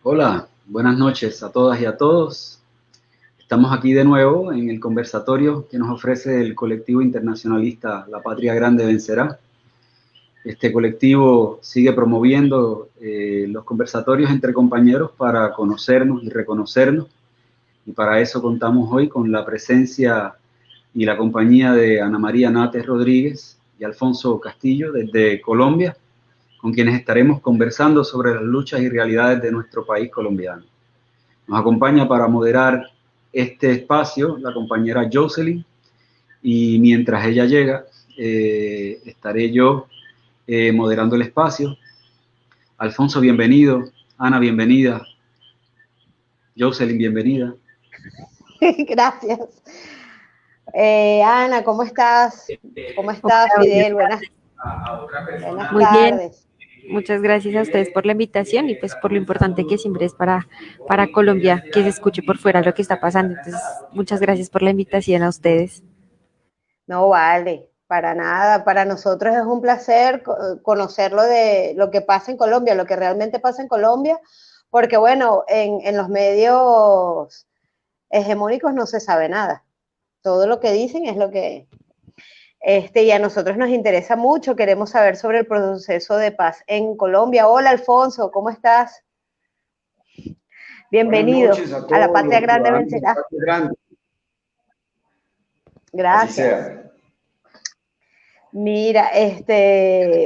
Hola, buenas noches a todas y a todos. Estamos aquí de nuevo en el conversatorio que nos ofrece el colectivo internacionalista La Patria Grande Vencerá. Este colectivo sigue promoviendo los conversatorios entre compañeros para conocernos y reconocernos, y para eso contamos hoy con la presencia y la compañía de Ana María Nates Rodríguez y Alfonso Castillo desde Colombia, con quienes estaremos conversando sobre las luchas y realidades de nuestro país colombiano. Nos acompaña para moderar este espacio la compañera Jocelyn, y mientras ella llega, estaré yo moderando el espacio. Alfonso, bienvenido. Ana, bienvenida. Jocelyn, bienvenida. Gracias. Ana, ¿cómo estás? ¿Cómo estás, Hola, buenas Fidel? Buenas, tardes. buenas Muy bien, tardes. muchas gracias a ustedes por la invitación y pues por lo importante que siempre es para Colombia que se escuche por fuera lo que está pasando. Entonces, muchas gracias por la invitación a ustedes. No vale, para nada. Para nosotros es un placer conocer lo que pasa en Colombia, lo que realmente pasa en Colombia, porque bueno, en los medios hegemónicos no se sabe nada. Todo lo que dicen es lo que... y a nosotros nos interesa mucho, queremos saber sobre el proceso de paz en Colombia. Hola, Alfonso, ¿cómo estás? Buenas Bienvenido noches a a la todos patria los grande ciudadanos de vencerá. Patria Grande. Así Gracias. sea. Mira,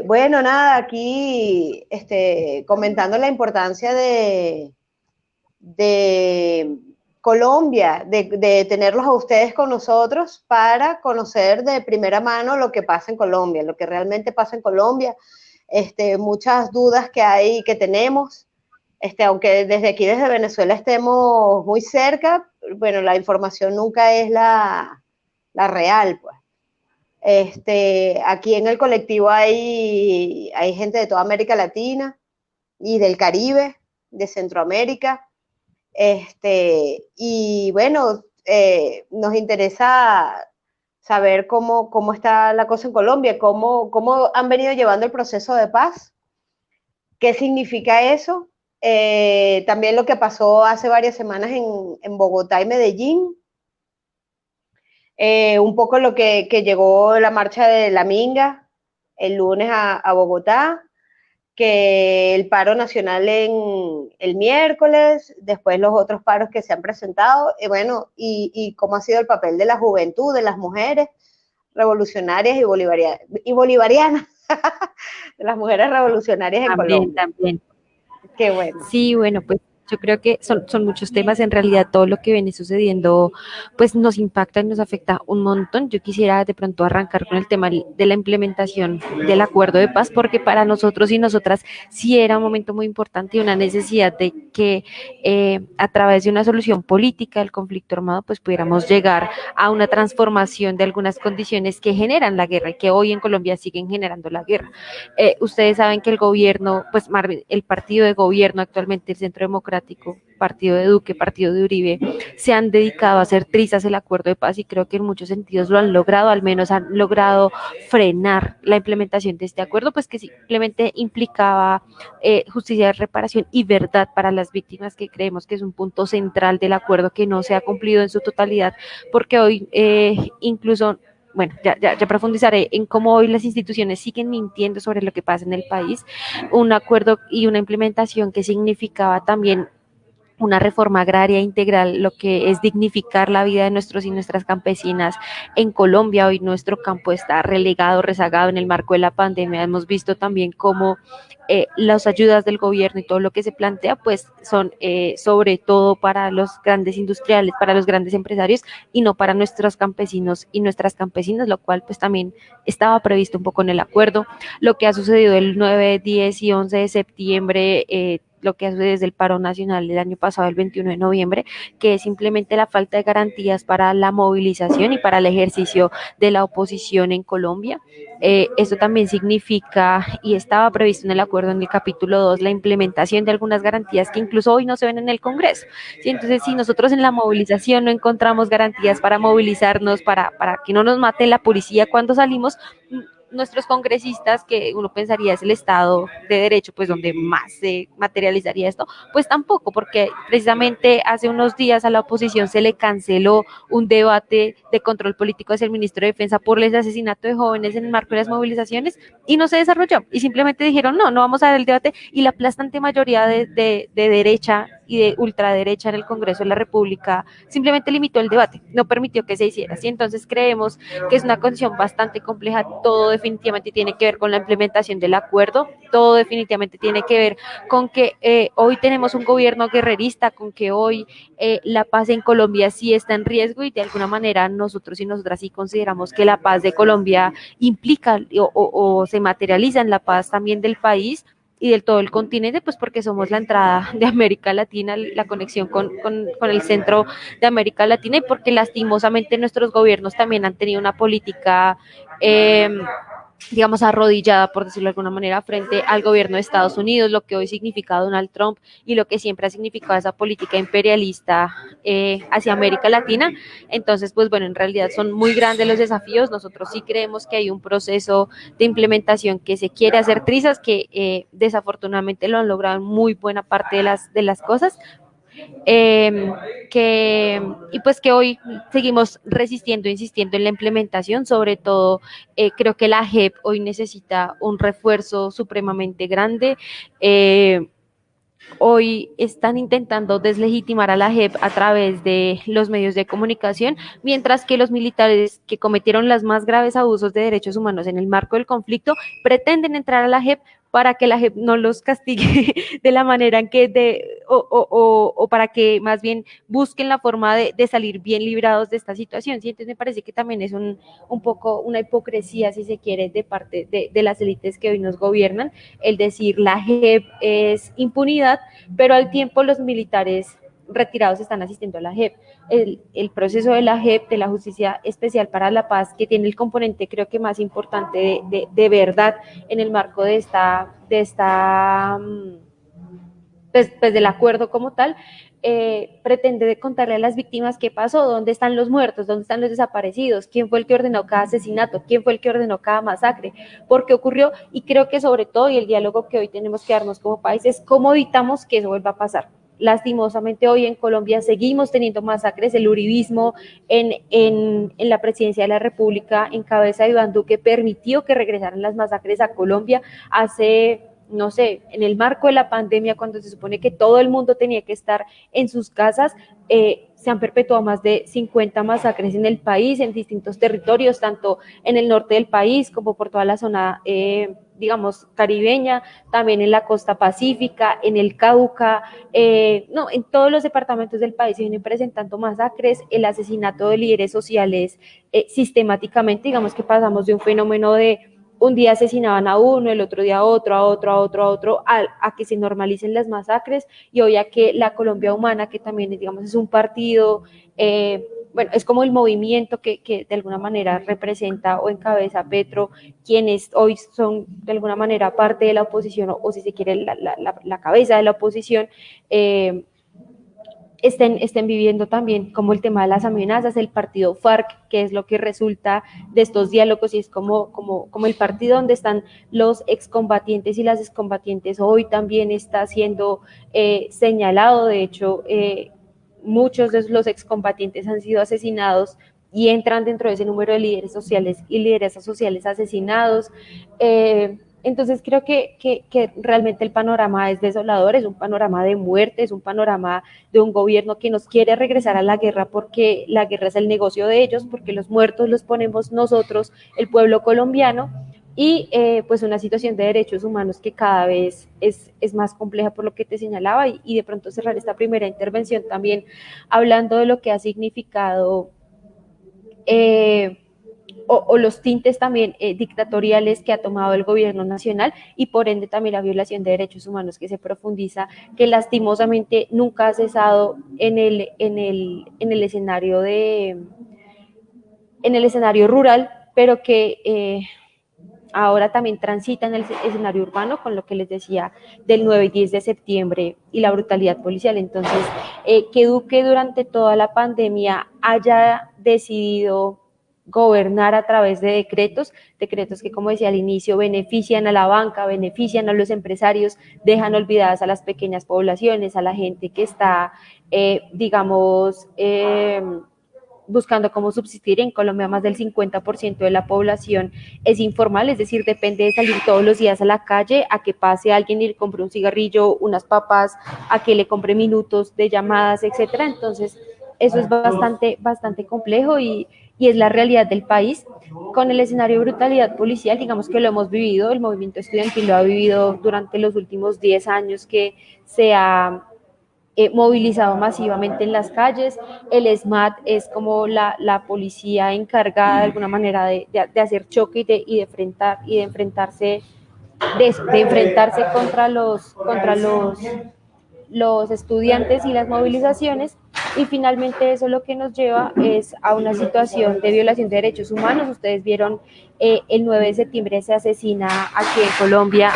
bueno, nada, aquí, comentando la importancia de Colombia, de tenerlos a ustedes con nosotros para conocer de primera mano lo que pasa en Colombia, lo que realmente pasa en Colombia, muchas dudas que hay, que tenemos, aunque desde aquí, desde Venezuela, estemos muy cerca, bueno, la información nunca es la real, pues. Aquí en el colectivo hay gente de toda América Latina y del Caribe, de Centroamérica, y bueno, nos interesa saber cómo está la cosa en Colombia, cómo han venido llevando el proceso de paz, qué significa eso, también lo que pasó hace varias semanas en Bogotá y Medellín, un poco lo que llegó la marcha de la Minga el lunes a Bogotá, que el paro nacional el miércoles, después los otros paros que se han presentado, y bueno, y cómo ha sido el papel de la juventud, de las mujeres revolucionarias y bolivarianas, de las mujeres revolucionarias en También, Colombia. también. Qué bueno. Sí, bueno, pues yo creo que son muchos temas. En realidad, todo lo que viene sucediendo, pues nos impacta y nos afecta un montón. Yo quisiera de pronto arrancar con el tema de la implementación del acuerdo de paz, porque para nosotros y nosotras sí era un momento muy importante y una necesidad de que a través de una solución política del conflicto armado, pues pudiéramos llegar a una transformación de algunas condiciones que generan la guerra y que hoy en Colombia siguen generando la guerra. Ustedes saben que el gobierno, pues el partido de gobierno actualmente, el Centro Democrático, partido de Duque, partido de Uribe, se han dedicado a hacer trizas el acuerdo de paz y creo que en muchos sentidos lo han logrado, al menos han logrado frenar la implementación de este acuerdo, pues que simplemente implicaba justicia, reparación y verdad para las víctimas, que creemos que es un punto central del acuerdo que no se ha cumplido en su totalidad, porque hoy incluso bueno, ya profundizaré en cómo hoy las instituciones siguen mintiendo sobre lo que pasa en el país, un acuerdo y una implementación que significaba también una reforma agraria integral, lo que es dignificar la vida de nuestros y nuestras campesinas en Colombia. Hoy nuestro campo está relegado, rezagado en el marco de la pandemia. Hemos visto también cómo las ayudas del gobierno y todo lo que se plantea, pues son sobre todo para los grandes industriales, para los grandes empresarios y no para nuestros campesinos y nuestras campesinas, lo cual pues también estaba previsto un poco en el acuerdo. Lo que ha sucedido el 9, 10 y 11 de septiembre, lo que hace desde el paro nacional del año pasado, el 21 de noviembre, que es simplemente la falta de garantías para la movilización y para el ejercicio de la oposición en Colombia. Esto también significa, y estaba previsto en el acuerdo en el capítulo 2, la implementación de algunas garantías que incluso hoy no se ven en el Congreso. ¿Sí? Entonces, si nosotros en la movilización no encontramos garantías para movilizarnos, para que no nos mate la policía cuando salimos, nuestros congresistas, que uno pensaría es el Estado de Derecho, pues donde más se materializaría esto, pues tampoco, porque precisamente hace unos días a la oposición se le canceló un debate de control político hacia el ministro de Defensa por el asesinato de jóvenes en el marco de las movilizaciones y no se desarrolló. Y simplemente dijeron, no vamos a dar el debate, y la aplastante mayoría de derecha y de ultraderecha en el Congreso de la República simplemente limitó el debate, no permitió que se hiciera así. Entonces creemos que es una condición bastante compleja. Todo definitivamente tiene que ver con la implementación del acuerdo, todo definitivamente tiene que ver con que hoy tenemos un gobierno guerrerista, con que hoy la paz en Colombia sí está en riesgo, y de alguna manera nosotros y nosotras sí consideramos que la paz de Colombia implica o se materializa en la paz también del país y del todo el continente, pues porque somos la entrada de América Latina, la conexión con el centro de América Latina, y porque lastimosamente nuestros gobiernos también han tenido una política digamos, arrodillada, por decirlo de alguna manera, frente al gobierno de Estados Unidos, lo que hoy significa Donald Trump y lo que siempre ha significado esa política imperialista hacia América Latina. Entonces, pues bueno, en realidad son muy grandes los desafíos. Nosotros sí creemos que hay un proceso de implementación que se quiere hacer trizas, que desafortunadamente lo han logrado en muy buena parte de las cosas, y pues que hoy seguimos resistiendo, insistiendo en la implementación. Sobre todo creo que la JEP hoy necesita un refuerzo supremamente grande. Hoy están intentando deslegitimar a la JEP a través de los medios de comunicación, mientras que los militares que cometieron los más graves abusos de derechos humanos en el marco del conflicto pretenden entrar a la JEP para que la JEP no los castigue de la manera en que o para que más bien busquen la forma de salir bien librados de esta situación. ¿Sí? Entonces me parece que también es un poco una hipocresía, si se quiere, de parte de las élites que hoy nos gobiernan, el decir la JEP es impunidad, pero al tiempo los militares retirados están asistiendo a la JEP. El proceso de la JEP, de la Justicia Especial para la Paz, que tiene el componente creo que más importante de verdad en el marco de esta pues del acuerdo como tal, pretende contarle a las víctimas qué pasó, dónde están los muertos, dónde están los desaparecidos, quién fue el que ordenó cada asesinato, quién fue el que ordenó cada masacre, por qué ocurrió. Y creo que sobre todo, y el diálogo que hoy tenemos que darnos como país, es cómo evitamos que eso vuelva a pasar. Lastimosamente hoy en Colombia seguimos teniendo masacres. El uribismo en la presidencia de la República, en cabeza de Iván Duque, permitió que regresaran las masacres a Colombia hace, no sé, en el marco de la pandemia, cuando se supone que todo el mundo tenía que estar en sus casas. Se han perpetuado más de 50 masacres en el país, en distintos territorios, tanto en el norte del país como por toda la zona, digamos, caribeña, también en la costa pacífica, en el Cauca, no, en todos los departamentos del país se vienen presentando masacres, el asesinato de líderes sociales sistemáticamente. Digamos que pasamos de un fenómeno de un día asesinaban a uno, el otro día a otro, a que se normalicen las masacres, y hoy a que la Colombia Humana, que también digamos es un partido, bueno, es como el movimiento que de alguna manera representa o encabeza a Petro, quienes hoy son de alguna manera parte de la oposición, o si se quiere la cabeza de la oposición, estén viviendo también como el tema de las amenazas. El partido FARC, que es lo que resulta de estos diálogos, y es como el partido donde están los excombatientes y las excombatientes, hoy también está siendo señalado. De hecho, muchos de los excombatientes han sido asesinados y entran dentro de ese número de líderes sociales y lideresas sociales asesinados. Entonces creo que realmente el panorama es desolador, es un panorama de muerte, es un panorama de un gobierno que nos quiere regresar a la guerra, porque la guerra es el negocio de ellos, porque los muertos los ponemos nosotros, el pueblo colombiano, y pues una situación de derechos humanos que cada vez es más compleja, por lo que te señalaba. Y de pronto cerrar esta primera intervención también hablando de lo que ha significado o los tintes también dictatoriales que ha tomado el gobierno nacional, y por ende también la violación de derechos humanos que se profundiza, que lastimosamente nunca ha cesado en el escenario rural, pero que ahora también transita en el escenario urbano, con lo que les decía del 9 y 10 de septiembre y la brutalidad policial. Entonces, que Duque durante toda la pandemia haya decidido gobernar a través de decretos que, como decía al inicio, benefician a la banca, benefician a los empresarios, dejan olvidadas a las pequeñas poblaciones, a la gente que está, digamos, buscando cómo subsistir. En Colombia más del 50% de la población es informal, es decir, depende de salir todos los días a la calle, a que pase alguien y le compre un cigarrillo, unas papas, a que le compre minutos de llamadas, etcétera. Entonces, eso es bastante complejo y es la realidad del país. Con el escenario de brutalidad policial, digamos que lo hemos vivido, el movimiento estudiantil lo ha vivido durante los últimos 10 años que se ha movilizado masivamente en las calles. El SMAT es como la policía encargada de alguna manera de hacer choque y de enfrentarse contra los estudiantes y las movilizaciones. Y finalmente eso lo que nos lleva es a una situación de violación de derechos humanos. Ustedes vieron, el 9 de septiembre se asesina aquí en Colombia,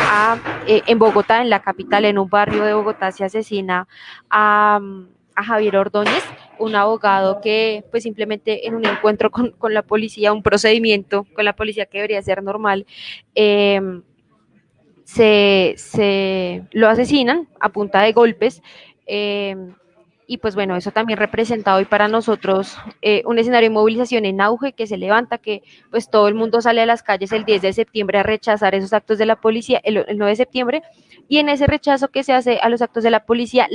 en Bogotá, en la capital, en un barrio de Bogotá, se asesina a Javier Ordóñez, un abogado que pues simplemente en un encuentro con la policía, un procedimiento con la policía que debería ser normal, se lo asesinan a punta de golpes. eh, y pues bueno, eso también representa hoy para nosotros un escenario de movilización en auge que se levanta, que pues todo el mundo sale a las calles el 10 de septiembre a rechazar esos actos de la policía, el 9 de septiembre, y en ese rechazo que se hace a los actos de la policía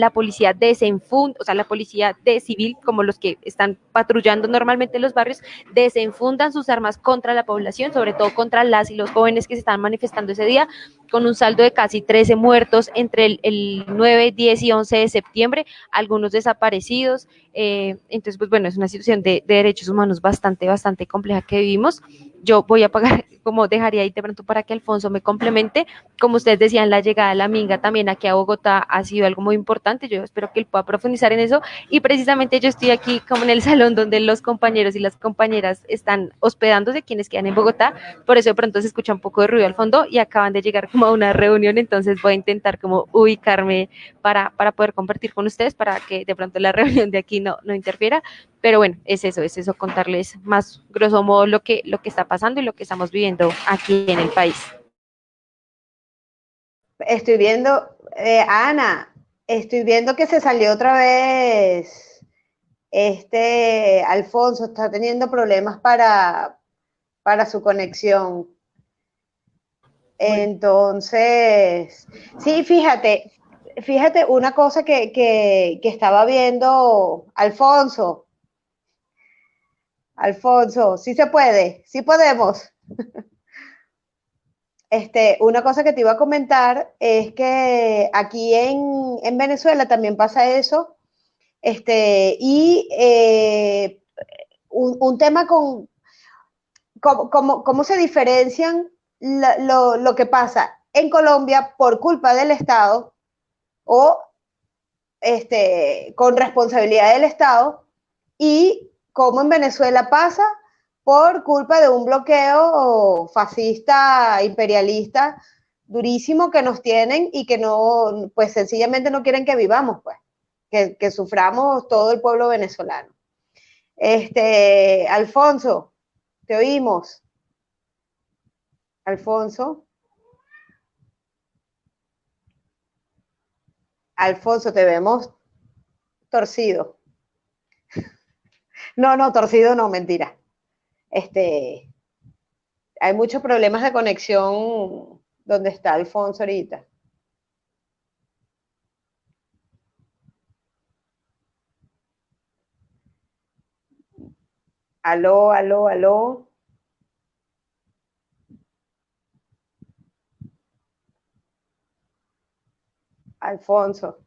desenfunda, o sea, la policía de civil, como los que están patrullando normalmente en los barrios, desenfundan sus armas contra la población, sobre todo contra las y los jóvenes que se están manifestando ese día, con un saldo de casi 13 muertos entre el 9, 10 y 11 de septiembre, algunos desaparecidos. Entonces, pues bueno, es una situación de derechos humanos bastante compleja que vivimos. Yo voy a pagar, como dejaría ahí de pronto para que Alfonso me complemente. Como ustedes decían, la llegada de la Minga también aquí a Bogotá ha sido algo muy importante. Yo espero que él pueda profundizar en eso. Y precisamente yo estoy aquí como en el salón donde los compañeros y las compañeras están hospedándose, quienes quedan en Bogotá. Por eso de pronto se escucha un poco de ruido al fondo y acaban de llegar como a una reunión. Entonces voy a intentar como ubicarme para poder compartir con ustedes, para que de pronto la reunión de aquí no interfiera. Pero bueno, es eso, contarles más grosso modo lo que está pasando y lo que estamos viviendo aquí en el país. Estoy viendo, Ana, estoy viendo que se salió otra vez Alfonso, está teniendo problemas para su conexión. Entonces, sí, fíjate una cosa que estaba viendo Alfonso, sí se puede, sí podemos. Una cosa que te iba a comentar es que aquí en Venezuela también pasa eso, y un tema con cómo se diferencian lo que pasa en Colombia por culpa del Estado o con responsabilidad del Estado, y cómo en Venezuela pasa por culpa de un bloqueo fascista, imperialista, durísimo que nos tienen y que no, pues sencillamente no quieren que vivamos, pues, que suframos todo el pueblo venezolano. Alfonso, te oímos. Alfonso. Alfonso, te vemos torcido. No, torcido no, mentira. Hay muchos problemas de conexión donde está Alfonso ahorita. Aló. Alfonso.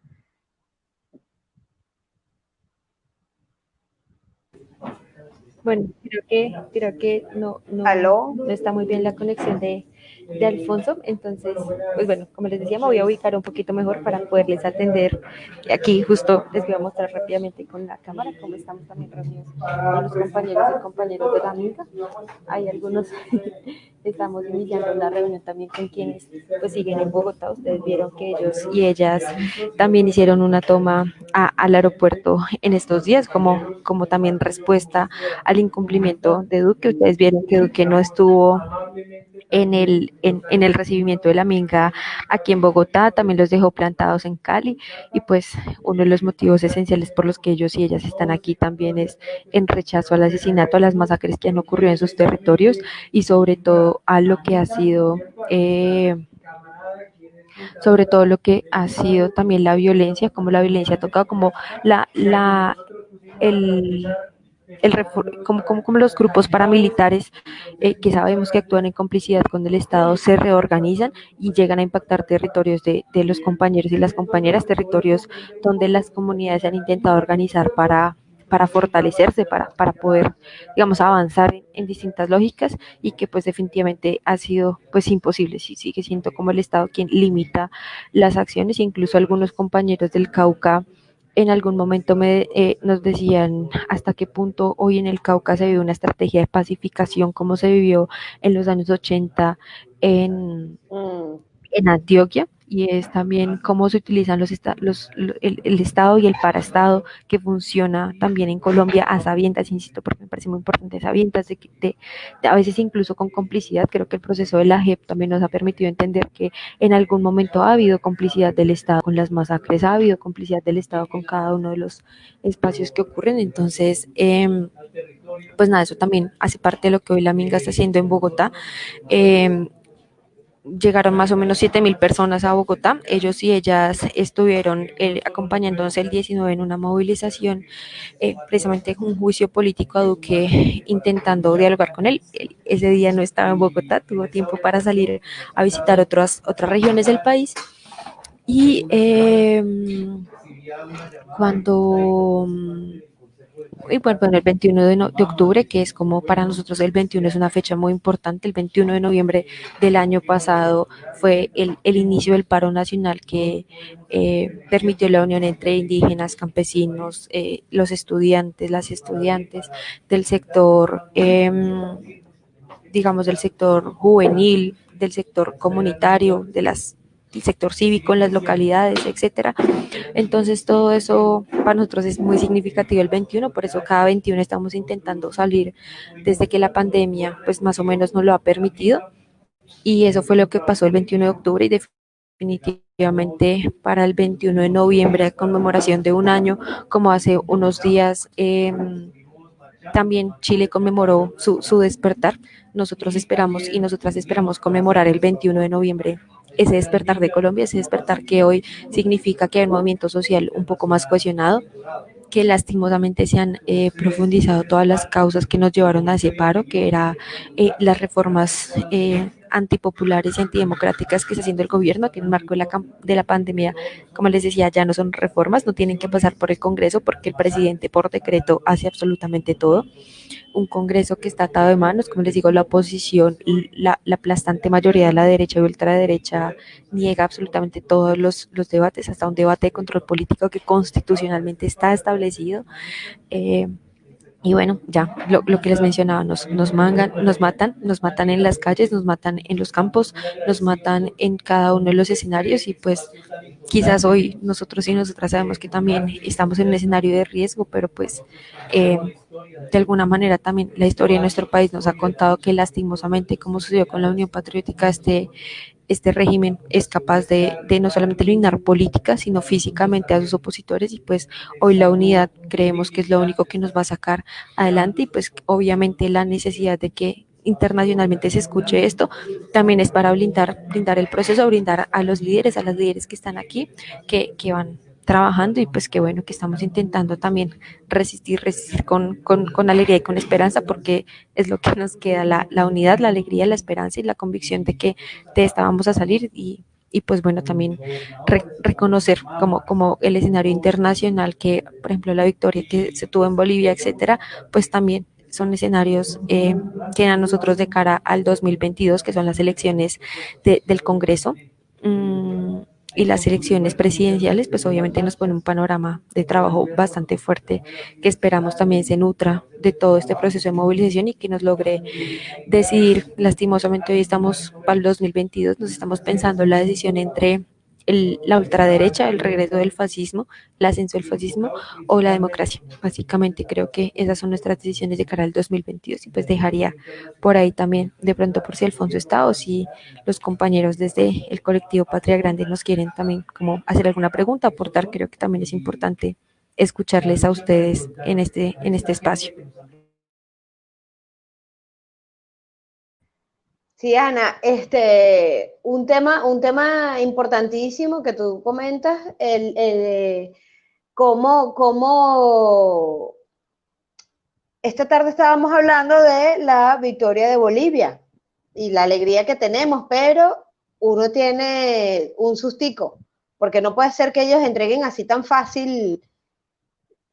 Bueno, creo que no Aló. está muy bien la conexión de Alfonso. Entonces, pues bueno, como les decía, me voy a ubicar un poquito mejor para poderles atender. Aquí justo les voy a mostrar rápidamente con la cámara cómo estamos también reunidos con los compañeros y compañeras de la amiga. Hay algunos, estamos iniciando la reunión también con quienes pues siguen en Bogotá. Ustedes vieron que ellos y ellas también hicieron una toma al aeropuerto en estos días, como también respuesta al incumplimiento de Duque. Ustedes vieron que Duque no estuvo en el recibimiento de la minga aquí en Bogotá, también los dejó plantados en Cali, y pues uno de los motivos esenciales por los que ellos y ellas están aquí también es en rechazo al asesinato, a las masacres que han ocurrido en sus territorios, y sobre todo a lo que ha sido sobre todo lo que ha sido también la violencia, como la violencia ha tocado, como el, como los grupos paramilitares que sabemos que actúan en complicidad con el Estado se reorganizan y llegan a impactar territorios de los compañeros y las compañeras, territorios donde las comunidades han intentado organizar para fortalecerse, para poder, digamos, avanzar en distintas lógicas, y que pues definitivamente ha sido pues imposible. Sí, sigue siendo como el Estado quien limita las acciones, e incluso algunos compañeros del Cauca en algún momento nos decían hasta qué punto hoy en el Cauca se vive una estrategia de pacificación como se vivió en los años 80 en, en Antioquia, y es también cómo se utilizan el Estado y el paraestado que funciona también en Colombia a sabiendas, insisto, porque me parece muy importante, a sabiendas a veces incluso con complicidad. Creo que el proceso de la JEP también nos ha permitido entender que en algún momento ha habido complicidad del Estado con las masacres, ha habido complicidad del Estado con cada uno de los espacios que ocurren. Entonces, pues nada, eso también hace parte de lo que hoy la Minga está haciendo en Bogotá. Llegaron más o menos 7.000 personas a Bogotá. Ellos y ellas estuvieron acompañándonos el 19 en una movilización, precisamente un juicio político a Duque, intentando dialogar con él. Ese día no estaba en Bogotá, tuvo tiempo para salir a visitar otras regiones del país. Y cuando y bueno, el 21 de octubre, que es como para nosotros el 21 es una fecha muy importante. El 21 de noviembre del año pasado fue el inicio del paro nacional que permitió la unión entre indígenas, campesinos, los estudiantes, las estudiantes del sector, digamos, del sector juvenil, del sector comunitario, del sector cívico en las localidades, etcétera. Entonces todo eso para nosotros es muy significativo el 21, por eso cada 21 estamos intentando salir desde que la pandemia pues más o menos nos lo ha permitido, y eso fue lo que pasó el 21 de octubre, y definitivamente para el 21 de noviembre, a conmemoración de un año, como hace unos días también Chile conmemoró su despertar. Nosotros esperamos y nosotras esperamos conmemorar el 21 de noviembre ese despertar de Colombia, ese despertar que hoy significa que hay un movimiento social un poco más cohesionado, que lastimosamente se han profundizado todas las causas que nos llevaron a ese paro, que era las reformas antipopulares y antidemocráticas que está haciendo el gobierno, que en el marco de la pandemia, como les decía, ya no son reformas, no tienen que pasar por el Congreso porque el presidente por decreto hace absolutamente todo. Un Congreso que está atado de manos, como les digo, la oposición, la aplastante mayoría de la derecha y ultraderecha niega absolutamente todos los debates, hasta un debate de control político que constitucionalmente está establecido. Y bueno, ya lo que les mencionaba, nos matan en las calles, nos matan en los campos, nos matan en cada uno de los escenarios, y pues quizás hoy nosotros y nosotras sabemos que también estamos en un escenario de riesgo, pero pues de alguna manera también la historia de nuestro país nos ha contado que lastimosamente, como sucedió con la Unión Patriótica, este régimen es capaz de no solamente eliminar políticas, sino físicamente a sus opositores, y pues hoy la unidad creemos que es lo único que nos va a sacar adelante, y pues obviamente la necesidad de que internacionalmente se escuche esto también es para brindar el proceso, brindar a los líderes, a las líderes que están aquí, que van trabajando, y pues qué bueno que estamos intentando también resistir con alegría y con esperanza, porque es lo que nos queda, la unidad, la alegría, la esperanza y la convicción de que de esta vamos a salir, y pues bueno, también reconocer como el escenario internacional que, por ejemplo, la victoria que se tuvo en Bolivia, etcétera, pues también son escenarios que a nosotros de cara al 2022, que son las elecciones del Congreso, y las elecciones presidenciales, pues obviamente nos pone un panorama de trabajo bastante fuerte, que esperamos también se nutra de todo este proceso de movilización y que nos logre decidir. Lastimosamente hoy estamos para el 2022, nos estamos pensando la decisión entre la ultraderecha, el regreso del fascismo, el ascenso del fascismo o la democracia. Básicamente creo que esas son nuestras decisiones de cara al 2022 y pues dejaría por ahí también, de pronto por si Alfonso está o si los compañeros desde el colectivo Patria Grande nos quieren también como hacer alguna pregunta, aportar, creo que también es importante escucharles a ustedes en este espacio. Sí, Ana, un tema importantísimo que tú comentas, cómo esta tarde estábamos hablando de la victoria de Bolivia y la alegría que tenemos, pero uno tiene un sustico, porque no puede ser que ellos entreguen así tan fácil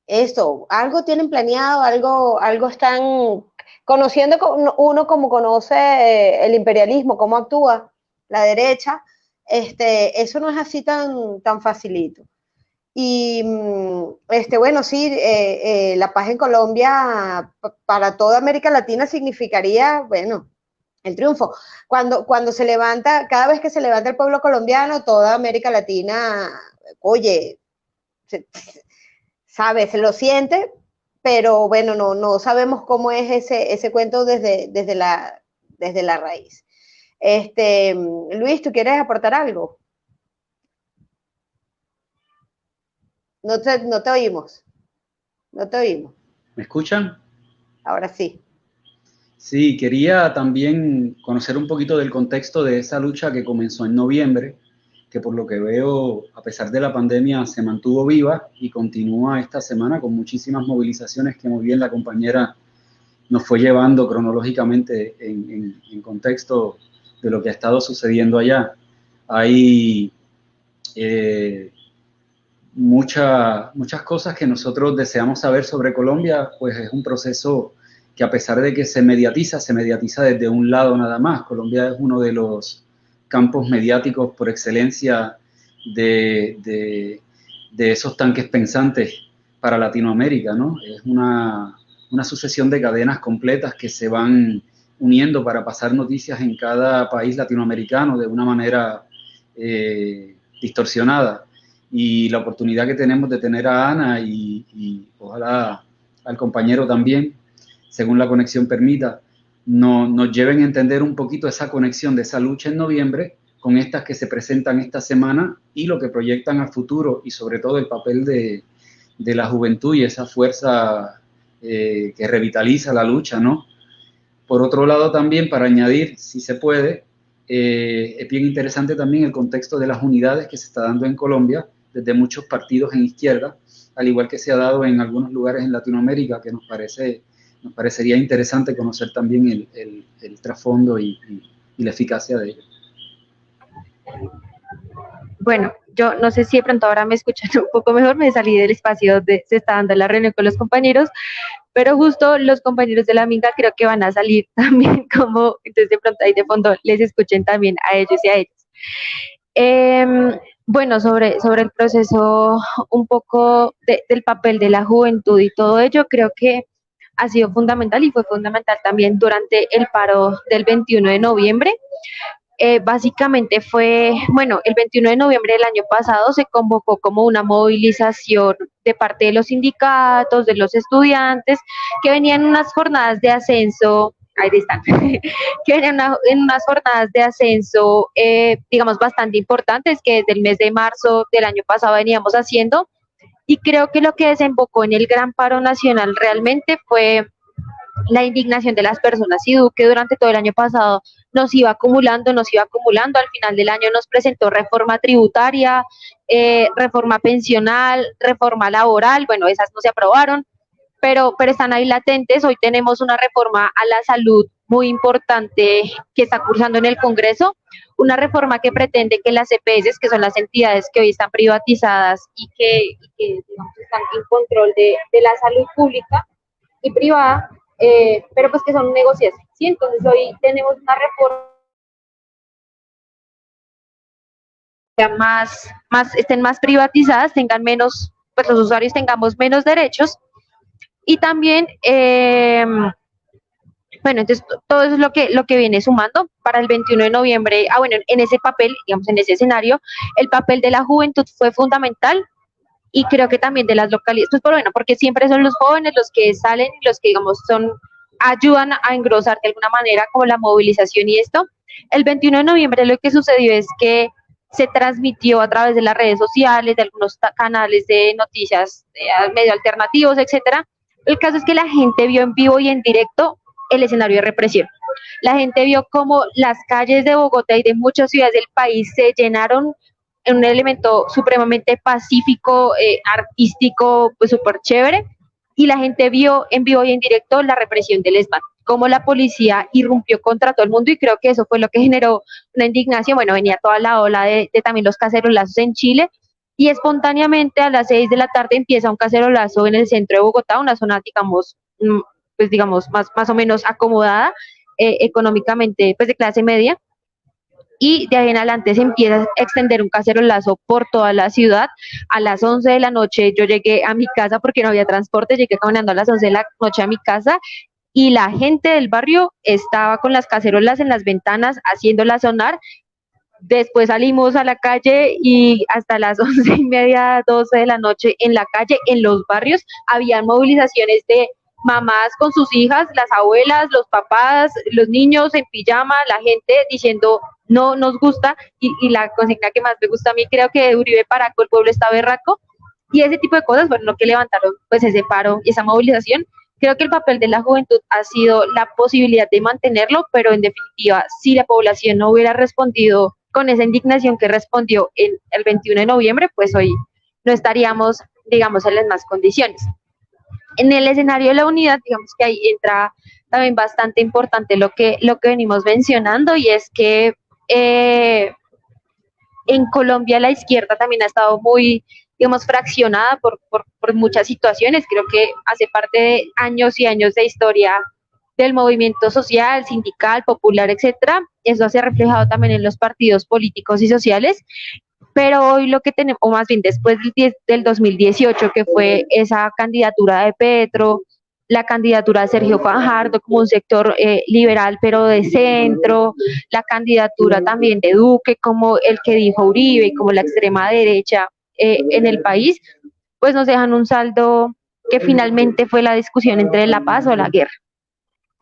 esto. Algo tienen planeado, algo están conociendo uno como conoce el imperialismo, cómo actúa la derecha. Eso no es así tan facilito. Y bueno, sí, la paz en Colombia para toda América Latina significaría, bueno, el triunfo. Cuando se levanta, cada vez que se levanta el pueblo colombiano, toda América Latina, oye, sabe, se lo siente, pero bueno, no sabemos cómo es ese cuento desde la raíz. Luis, ¿tú quieres aportar algo? No te oímos. No te oímos. ¿Me escuchan? Ahora sí. Sí, quería también conocer un poquito del contexto de esa lucha que comenzó en noviembre, que por lo que veo, a pesar de la pandemia, se mantuvo viva y continúa esta semana con muchísimas movilizaciones que muy bien la compañera nos fue llevando cronológicamente en contexto de lo que ha estado sucediendo allá. Hay muchas cosas que nosotros deseamos saber sobre Colombia, pues es un proceso que a pesar de que se mediatiza desde un lado nada más. Colombia es uno de los campos mediáticos por excelencia de esos tanques pensantes para Latinoamérica, ¿no? Es una sucesión de cadenas completas que se van uniendo para pasar noticias en cada país latinoamericano de una manera distorsionada. Y la oportunidad que tenemos de tener a Ana y ojalá al compañero también, según la conexión permita, nos lleven a entender un poquito esa conexión de esa lucha en noviembre con estas que se presentan esta semana y lo que proyectan a futuro y sobre todo el papel de la juventud y esa fuerza que revitaliza la lucha, ¿no? Por otro lado también, para añadir, si se puede, es bien interesante también el contexto de las unidades que se está dando en Colombia desde muchos partidos en izquierda, al igual que se ha dado en algunos lugares en Latinoamérica, que nos parecería interesante conocer también el trasfondo y la eficacia de ello. Bueno, yo no sé si de pronto ahora me escuchan un poco mejor, me salí del espacio donde se está dando la reunión con los compañeros, pero justo los compañeros de la Minga creo que van a salir también, como entonces de pronto ahí de fondo les escuchen también a ellos y a ellos. Bueno, sobre el proceso un poco del papel de la juventud y todo ello, creo que ha sido fundamental y fue fundamental también durante el paro del 21 de noviembre. Básicamente fue, bueno, el 21 de noviembre del año pasado se convocó como una movilización de parte de los sindicatos, de los estudiantes, que venían en unas jornadas de ascenso, ahí están, que venían en unas jornadas de ascenso, digamos, bastante importantes, que desde el mes de marzo del año pasado veníamos haciendo, y creo que lo que desembocó en el gran paro nacional realmente fue la indignación de las personas y Duque durante todo el año pasado nos iba acumulando, al final del año nos presentó reforma tributaria, reforma pensional, reforma laboral, bueno, esas no se aprobaron, pero están ahí latentes. Hoy tenemos una reforma a la salud muy importante que está cursando en el Congreso, una reforma que pretende que las EPS, que son las entidades que hoy están privatizadas y que digamos, están en control de la salud pública y privada, pero pues que son negociaciones, ¿sí? Entonces hoy tenemos una reforma estén más privatizadas, tengan menos, pues los usuarios tengamos menos derechos y también, bueno, entonces todo eso es lo que viene sumando para el 21 de noviembre. Bueno, en ese papel, digamos, en ese escenario, el papel de la juventud fue fundamental y creo que también de las localidades, pues bueno, porque siempre son los jóvenes los que salen y los que, digamos, ayudan a engrosar de alguna manera como la movilización y esto. El 21 de noviembre lo que sucedió es que se transmitió a través de las redes sociales, de algunos canales de noticias medio alternativos, etcétera. El caso es que la gente vio en vivo y en directo el escenario de represión. La gente vio cómo las calles de Bogotá y de muchas ciudades del país se llenaron en un elemento supremamente pacífico, artístico, pues súper chévere, y la gente vio en vivo y en directo la represión del ESMAD, cómo la policía irrumpió contra todo el mundo, y creo que eso fue lo que generó una indignación. Bueno, venía toda la ola de también los cacerolazos en Chile, y espontáneamente a las 6 de la tarde empieza un cacerolazo en el centro de Bogotá, una zona, digamos, pues digamos, más o menos acomodada económicamente, pues de clase media, y de ahí en adelante se empieza a extender un cacerolazo por toda la ciudad. A las 11 de la noche yo llegué a mi casa porque no había transporte, llegué caminando a las 11 de la noche a mi casa y la gente del barrio estaba con las cacerolas en las ventanas haciéndolas sonar. Después salimos a la calle y hasta las 11:30, 12 de la noche en la calle, en los barrios, había movilizaciones de mamás con sus hijas, las abuelas, los papás, los niños en pijama, la gente diciendo no nos gusta, y la consigna que más me gusta a mí, creo que de Uribe Paraco, el pueblo está berraco, y ese tipo de cosas, bueno, lo que levantaron pues ese paro y esa movilización. Creo que el papel de la juventud ha sido la posibilidad de mantenerlo, pero en definitiva, si la población no hubiera respondido con esa indignación que respondió el 21 de noviembre, pues hoy no estaríamos, digamos, en las mismas condiciones. En el escenario de la unidad, digamos que ahí entra también bastante importante lo que venimos mencionando, y es que en Colombia la izquierda también ha estado muy, digamos, fraccionada por muchas situaciones. Creo que hace parte de años y años de historia del movimiento social, sindical, popular, etcétera. Eso se ha reflejado también en los partidos políticos y sociales, pero hoy lo que tenemos, o más bien después del 2018, que fue esa candidatura de Petro, la candidatura de Sergio Fajardo como un sector liberal pero de centro, la candidatura también de Duque como el que dijo Uribe y como la extrema derecha en el país, pues nos dejan un saldo que finalmente fue la discusión entre la paz o la guerra.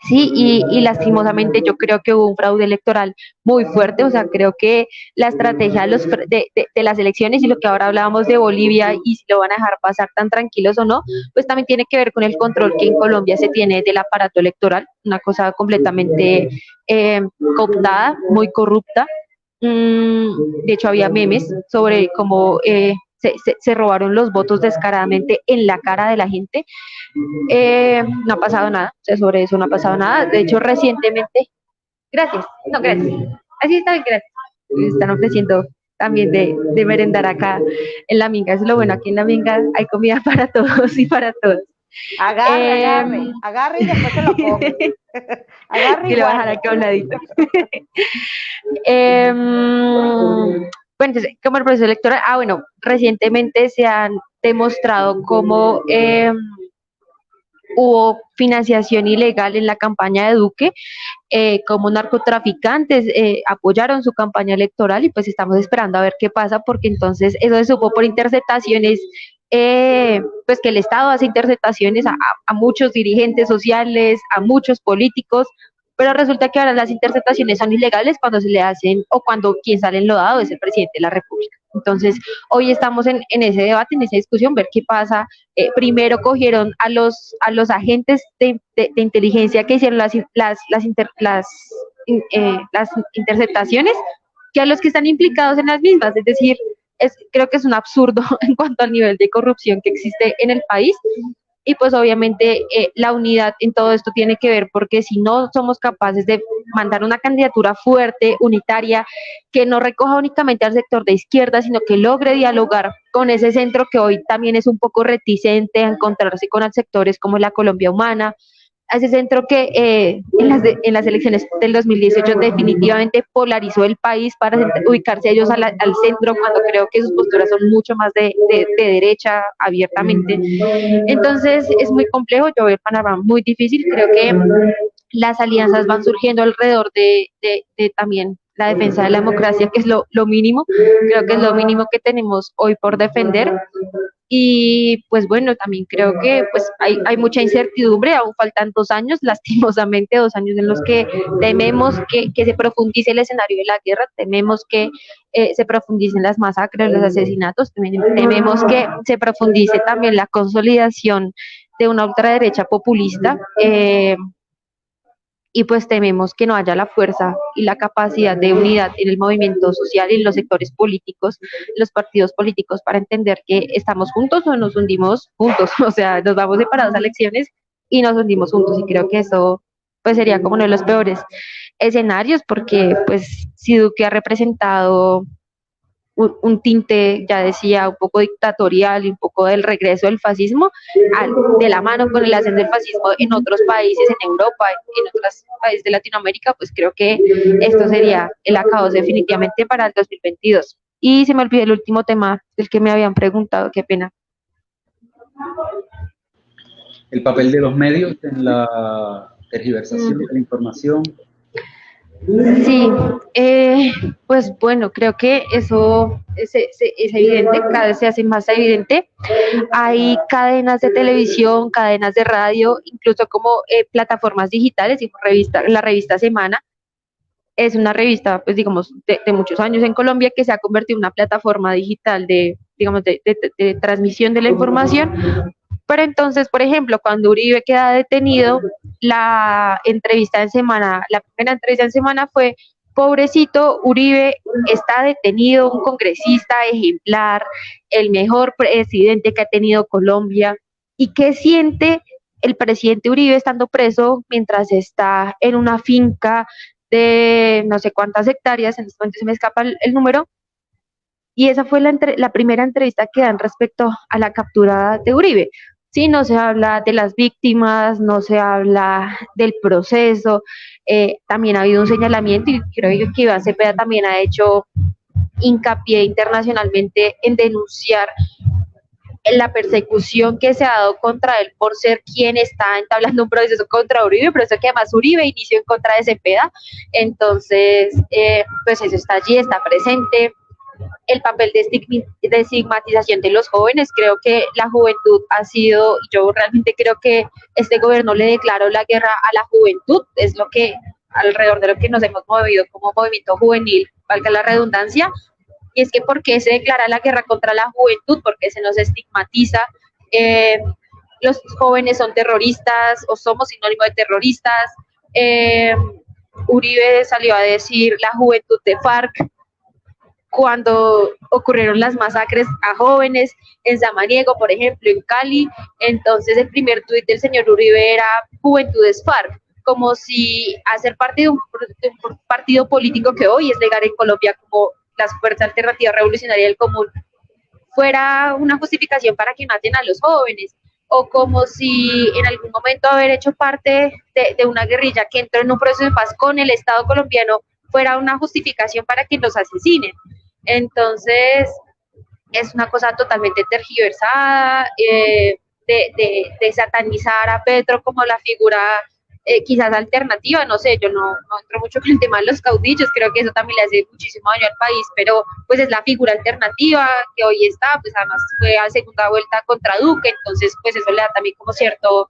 Sí, y lastimosamente yo creo que hubo un fraude electoral muy fuerte. O sea, creo que la estrategia de las elecciones, y lo que ahora hablábamos de Bolivia y si lo van a dejar pasar tan tranquilos o no, pues también tiene que ver con el control que en Colombia se tiene del aparato electoral, una cosa completamente cooptada, muy corrupta. De hecho, había memes sobre cómo se robaron los votos descaradamente en la cara de la gente. No ha pasado nada, o sea, sobre eso no ha pasado nada. De hecho, recientemente, gracias, no, gracias, así está bien, gracias. Están ofreciendo también de merendar acá en La Minga. Eso es lo bueno, aquí en La Minga hay comida para todos y para todos. Agarre y después se lo come. Agarre y le voy a dejar acá a un ladito. Bueno, entonces, como el proceso electoral, bueno, recientemente se han demostrado cómo hubo financiación ilegal en la campaña de Duque, como narcotraficantes apoyaron su campaña electoral, y pues estamos esperando a ver qué pasa, porque entonces eso se supo por interceptaciones, pues que el Estado hace interceptaciones a muchos dirigentes sociales, a muchos políticos, pero resulta que ahora las interceptaciones son ilegales cuando se le hacen, o cuando quien sale enlodado es el presidente de la República. Entonces, hoy estamos en ese debate, en esa discusión, ver qué pasa. Primero cogieron a los agentes de inteligencia que hicieron las interceptaciones, que a los que están implicados en las mismas. Es decir, creo que es un absurdo en cuanto al nivel de corrupción que existe en el país. Y pues obviamente la unidad en todo esto tiene que ver, porque si no somos capaces de mandar una candidatura fuerte, unitaria, que no recoja únicamente al sector de izquierda, sino que logre dialogar con ese centro que hoy también es un poco reticente a encontrarse con sectores como la Colombia Humana, a ese centro que en las elecciones del 2018 definitivamente polarizó el país para ubicarse ellos al centro, cuando creo que sus posturas son mucho más de derecha abiertamente. Entonces es muy complejo, yo veo el panorama muy difícil, creo que las alianzas van surgiendo alrededor de también la defensa de la democracia, que es lo mínimo, creo que es lo mínimo que tenemos hoy por defender. Y pues bueno, también creo que pues hay mucha incertidumbre, aún faltan 2 años, lastimosamente 2 años en los que tememos que se profundice el escenario de la guerra, tememos que se profundicen las masacres, los asesinatos, tememos que se profundice también la consolidación de una ultraderecha populista. Y pues tememos que no haya la fuerza y la capacidad de unidad en el movimiento social y en los sectores políticos, los partidos políticos, para entender que estamos juntos o nos hundimos juntos, o sea, nos vamos separados a elecciones y nos hundimos juntos, y creo que eso pues sería como uno de los peores escenarios, porque pues si Duque ha representado un tinte, ya decía, un poco dictatorial y un poco del regreso del fascismo, de la mano con el ascenso del fascismo en otros países, en Europa, en otros países de Latinoamérica, pues creo que esto sería el acabose definitivamente para el 2022. Y se me olvidó el último tema del que me habían preguntado, qué pena. El papel de los medios en la tergiversación de la información. Sí, pues bueno, creo que eso es evidente, cada vez se hace más evidente. Hay cadenas de televisión, cadenas de radio, incluso como plataformas digitales, y la revista Semana es una revista, pues digamos, de muchos años en Colombia, que se ha convertido en una plataforma digital digamos, de transmisión de la información. Pero entonces, por ejemplo, cuando Uribe queda detenido, la primera entrevista en Semana fue: pobrecito Uribe, está detenido, un congresista ejemplar, el mejor presidente que ha tenido Colombia. ¿Y qué siente el presidente Uribe estando preso mientras está en una finca de no sé cuántas hectáreas? En este momento se me escapa el número. Y esa fue la primera entrevista que dan respecto a la captura de Uribe. Sí, no se habla de las víctimas, no se habla del proceso. También ha habido un señalamiento, y creo que Iván Cepeda también ha hecho hincapié internacionalmente en denunciar en la persecución que se ha dado contra él por ser quien está entablando un proceso contra Uribe, pero eso que además Uribe inició en contra de Cepeda. Entonces, pues eso está allí, está presente. El papel de estigmatización de los jóvenes, creo que la juventud ha sido, yo realmente creo que este gobierno le declaró la guerra a la juventud, es lo que alrededor de lo que nos hemos movido como movimiento juvenil, valga la redundancia. Y es que ¿por qué se declara la guerra contra la juventud? Porque se nos estigmatiza, los jóvenes son terroristas o somos sinónimo de terroristas. Uribe salió a decir la juventud de FARC cuando ocurrieron las masacres a jóvenes en Samaniego, por ejemplo, en Cali. Entonces el primer tuit del señor Uribe era Juventudes FARC, como si hacer parte de un partido político que hoy es legal en Colombia, como la Fuerza Alternativa Revolucionaria del Común, fuera una justificación para que maten a los jóvenes, o como si en algún momento haber hecho parte de una guerrilla que entró en un proceso de paz con el Estado colombiano fuera una justificación para que los asesinen. Entonces, es una cosa totalmente tergiversada, de satanizar a Petro como la figura quizás alternativa, no sé, yo no entro mucho con el tema de los caudillos, creo que eso también le hace muchísimo daño al país, pero pues es la figura alternativa que hoy está, pues además fue a segunda vuelta contra Duque, entonces pues eso le da también como cierto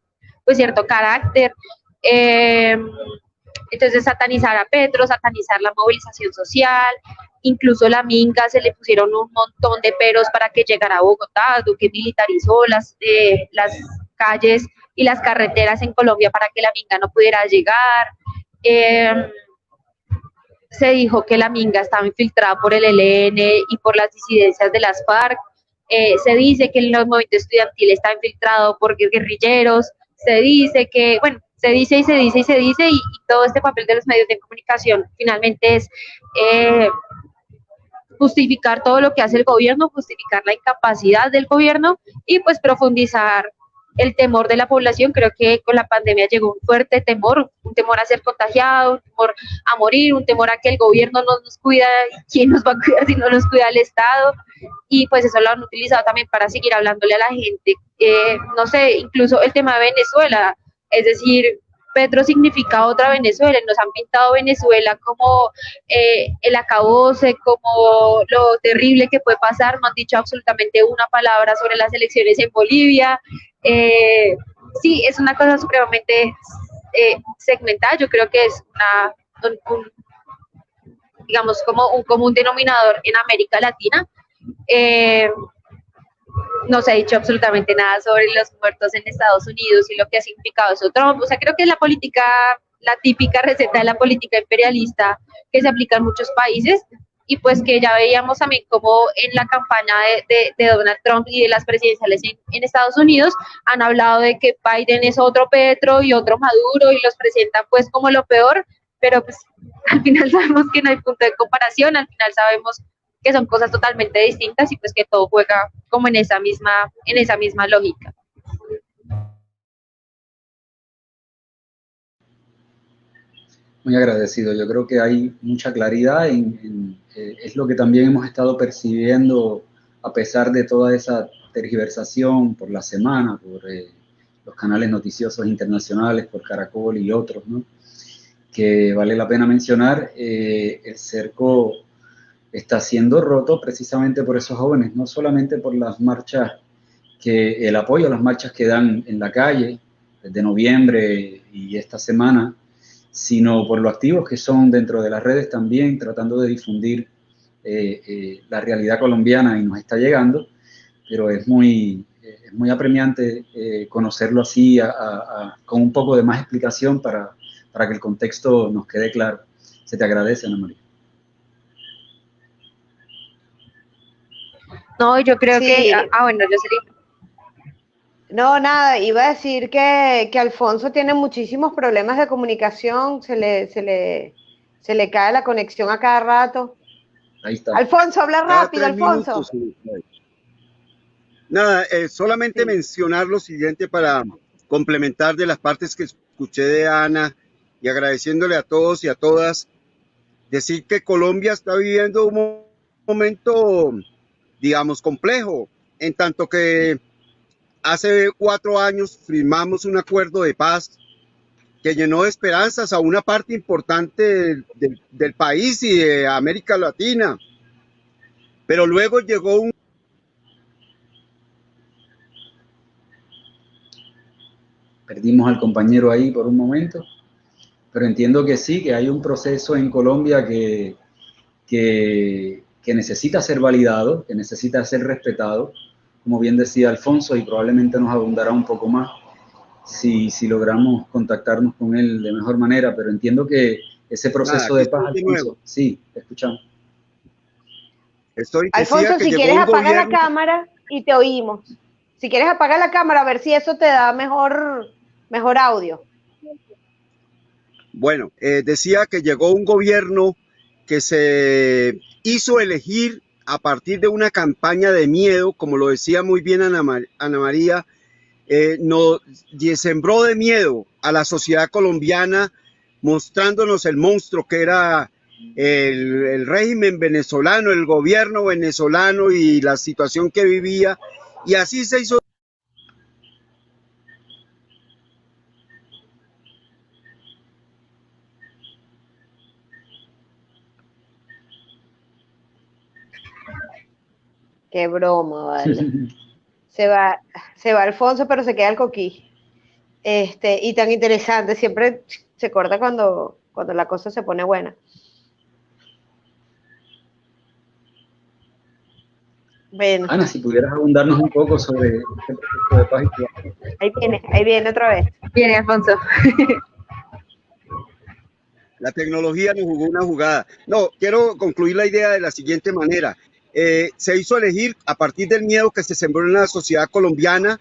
carácter. Entonces satanizar a Petro, satanizar la movilización social, incluso la Minga se le pusieron un montón de peros para que llegara a Bogotá. Duque militarizó las calles y las carreteras en Colombia para que la Minga no pudiera llegar. Se dijo que la Minga estaba infiltrada por el ELN y por las disidencias de las FARC. Se dice que el movimiento estudiantil está infiltrado por guerrilleros. Se dice que, bueno, se dice y todo este papel de los medios de comunicación finalmente es justificar todo lo que hace el gobierno, justificar la incapacidad del gobierno y pues profundizar el temor de la población. Creo que con la pandemia llegó un fuerte temor, un temor a ser contagiado, un temor a morir, un temor a que el gobierno no nos cuida, ¿quién nos va a cuidar si no nos cuida el Estado? Y pues eso lo han utilizado también para seguir hablándole a la gente. No sé, incluso el tema de Venezuela, es decir, Petro significa otra Venezuela, nos han pintado Venezuela como el acabose, como lo terrible que puede pasar, no han dicho absolutamente una palabra sobre las elecciones en Bolivia. Sí, es una cosa supremamente segmentada, yo creo que es digamos, como un común denominador en América Latina. Eh, no se ha dicho absolutamente nada sobre los muertos en Estados Unidos y lo que ha significado eso Trump. O sea, creo que la política, la típica receta de la política imperialista que se aplica en muchos países y pues que ya veíamos también como en la campaña de Donald Trump y de las presidenciales en Estados Unidos han hablado de que Biden es otro Petro y otro Maduro y los presentan pues como lo peor, pero pues al final sabemos que no hay punto de comparación, al final sabemos que son cosas totalmente distintas y pues que todo juega como en esa misma lógica. Muy agradecido. Yo creo que hay mucha claridad es lo que también hemos estado percibiendo a pesar de toda esa tergiversación por la semana, por los canales noticiosos internacionales, por Caracol y otros, ¿no? Que vale la pena mencionar, el cerco está siendo roto precisamente por esos jóvenes, no solamente por las marchas, el apoyo a las marchas que dan en la calle desde noviembre y esta semana, sino por lo activos que son dentro de las redes también, tratando de difundir la realidad colombiana y nos está llegando, pero es muy apremiante conocerlo así, con un poco de más explicación para que el contexto nos quede claro. Se te agradece, Ana María. No, yo creo sí. que, bueno, Jocelyn. No, nada, iba a decir que Alfonso tiene muchísimos problemas de comunicación, se le cae la conexión a cada rato. Ahí está. Alfonso, habla rápido, Alfonso. Nada, solamente mencionar lo siguiente para complementar de las partes que escuché de Ana y agradeciéndole a todos y a todas, decir que Colombia está viviendo un momento, digamos, complejo, en tanto que hace 4 años firmamos un acuerdo de paz que llenó de esperanzas a una parte importante del país y de América Latina, pero luego llegó un... Perdimos al compañero ahí por un momento, pero entiendo que sí, que hay un proceso en Colombia que necesita ser validado, que necesita ser respetado, como bien decía Alfonso, y probablemente nos abundará un poco más si logramos contactarnos con él de mejor manera, pero entiendo que ese proceso de paz, Alfonso, sí, te escuchamos. Alfonso, si quieres apaga la cámara y te oímos. Si quieres apaga la cámara, a ver si eso te da mejor audio. Bueno, decía que llegó un gobierno que se hizo elegir a partir de una campaña de miedo, como lo decía muy bien Ana María, sembró de miedo a la sociedad colombiana, mostrándonos el monstruo que era el régimen venezolano, el gobierno venezolano y la situación que vivía, y así se hizo. Qué broma, vale. Se va Alfonso, pero se queda el coquí. Y tan interesante, siempre se corta cuando la cosa se pone buena. Bueno. Ana, si pudieras abundarnos un poco sobre este proceso de paz. Ahí viene otra vez. Viene Alfonso. La tecnología nos jugó una jugada. No, quiero concluir la idea de la siguiente manera. Se hizo elegir a partir del miedo que se sembró en la sociedad colombiana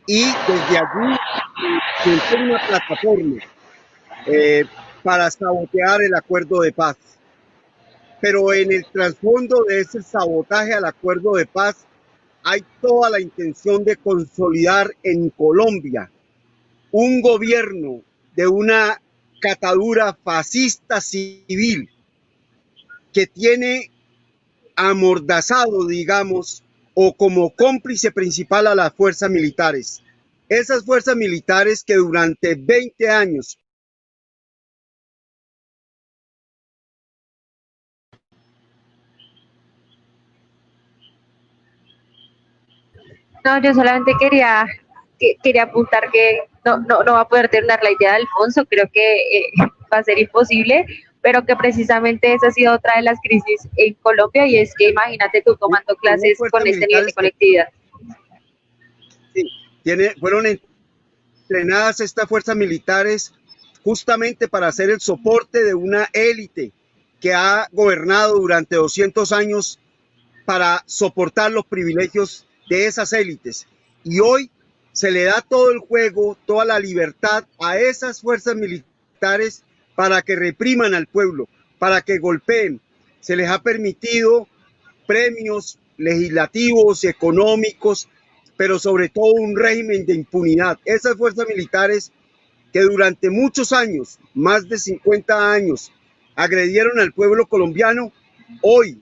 y desde allí se hizo una plataforma para sabotear el acuerdo de paz. Pero en el trasfondo de ese sabotaje al acuerdo de paz hay toda la intención de consolidar en Colombia un gobierno de una catadura fascista civil que tiene amordazado, digamos, o como cómplice principal a las fuerzas militares. Esas fuerzas militares que durante 20 años. No, yo solamente quería apuntar que no va a poder terminar la idea de Alfonso, creo que va a ser imposible, pero que precisamente esa ha sido otra de las crisis en Colombia y es que imagínate tú tomando Hubo clases fuerzas con este nivel de militares que conectividad. sí, fueron entrenadas estas fuerzas militares justamente para hacer el soporte de una élite que ha gobernado durante 200 años para soportar los privilegios de esas élites. Y hoy se le da todo el juego, toda la libertad a esas fuerzas militares para que repriman al pueblo, para que golpeen. Se les ha permitido premios legislativos, económicos, pero sobre todo un régimen de impunidad. Esas fuerzas militares que durante muchos años, más de 50 años, agredieron al pueblo colombiano, hoy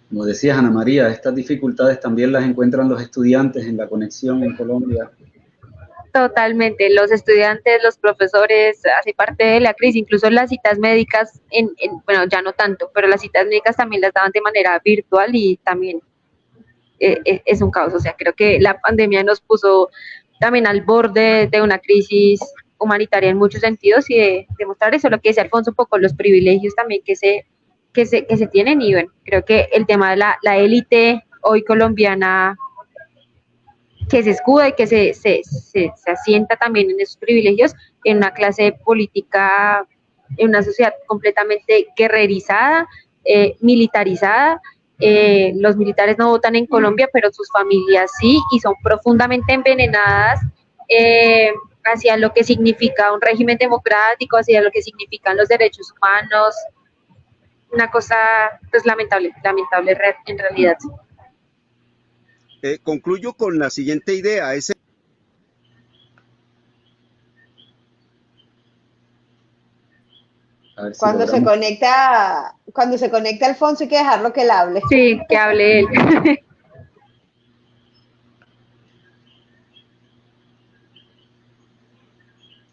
Como decías, Ana María, estas dificultades también las encuentran los estudiantes en la conexión en Colombia. Totalmente, los estudiantes, los profesores, hace parte de la crisis, incluso las citas médicas, bueno, ya no tanto, pero las citas médicas también las daban de manera virtual y también es un caos. O sea, creo que la pandemia nos puso también al borde de una crisis humanitaria en muchos sentidos y de demostrar eso, lo que decía Alfonso, un poco los privilegios también que se tienen y bueno, creo que el tema de la élite hoy colombiana que se escuda y que se asienta también en esos privilegios en una clase política, en una sociedad completamente guerrerizada, militarizada. Los militares no votan en Colombia, pero sus familias sí, y son profundamente envenenadas hacia lo que significa un régimen democrático, hacia lo que significan los derechos humanos. Una cosa pues lamentable en realidad. concluyo con la siguiente idea. A ver si Cuando se logramos. conecta Alfonso hay que dejarlo que él hable. Sí, que hable él.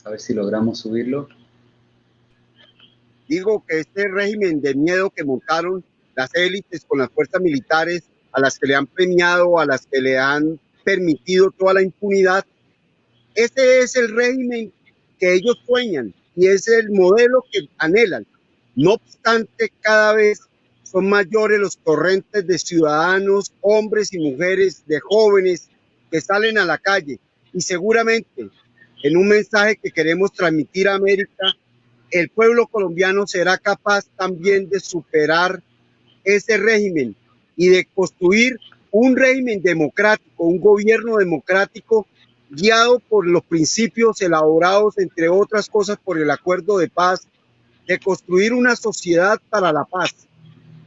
A ver si logramos subirlo. Digo que este régimen de miedo que montaron las élites con las fuerzas militares, a las que le han premiado, a las que le han permitido toda la impunidad, ese es el régimen que ellos sueñan y es el modelo que anhelan. No obstante, cada vez son mayores los torrentes de ciudadanos, hombres y mujeres, de jóvenes que salen a la calle y seguramente en un mensaje que queremos transmitir a América, el pueblo colombiano será capaz también de superar ese régimen y de construir un régimen democrático, un gobierno democrático guiado por los principios elaborados, entre otras cosas, por el acuerdo de paz, de construir una sociedad para la paz,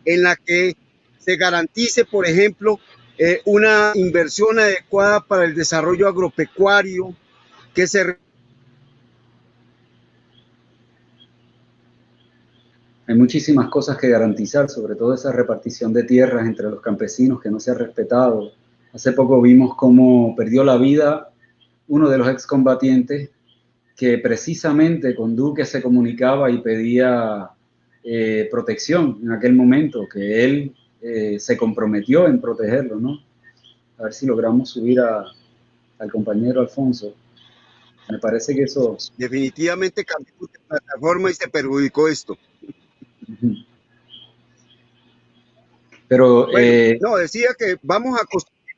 en la que se garantice, por ejemplo, una inversión adecuada para el desarrollo agropecuario, que se Hay muchísimas cosas que garantizar, sobre todo esa repartición de tierras entre los campesinos que no se ha respetado. Hace poco vimos cómo perdió la vida uno de los excombatientes que precisamente con Duque se comunicaba y pedía protección en aquel momento, que él se comprometió en protegerlo, ¿no? A ver si logramos subir al compañero Alfonso. Me parece que eso... definitivamente cambió de plataforma y se perjudicó esto. Pero bueno, no, decía que vamos a construir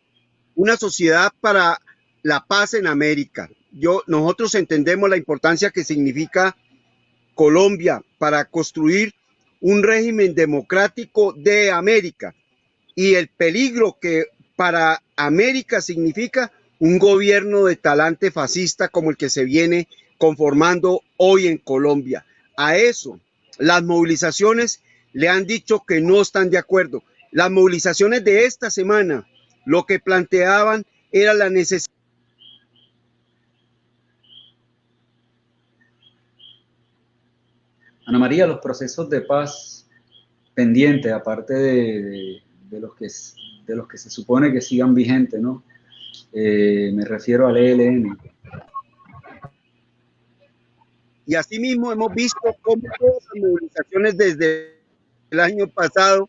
una sociedad para la paz en América. Nosotros entendemos la importancia que significa Colombia para construir un régimen democrático de América y el peligro que para América significa un gobierno de talante fascista como el que se viene conformando hoy en Colombia. a eso. Las movilizaciones le han dicho que no están de acuerdo. Las movilizaciones de esta semana lo que planteaban era la necesidad. Ana María, los procesos de paz pendientes, aparte de los que se supone que sigan vigentes, ¿no? Me refiero al ELN. Y asimismo hemos visto cómo todas las movilizaciones desde el año pasado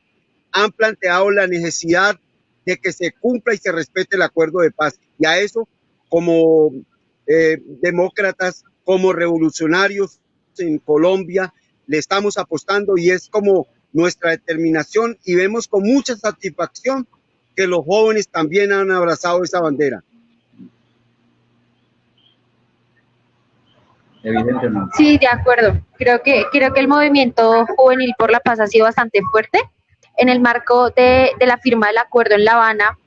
han planteado la necesidad de que se cumpla y se respete el acuerdo de paz. Y a eso, como demócratas, como revolucionarios en Colombia, le estamos apostando y es como nuestra determinación y vemos con mucha satisfacción que los jóvenes también han abrazado esa bandera. Evidentemente. Sí, de acuerdo. Creo que el movimiento juvenil por la paz ha sido bastante fuerte en el marco de la firma del acuerdo en La Habana.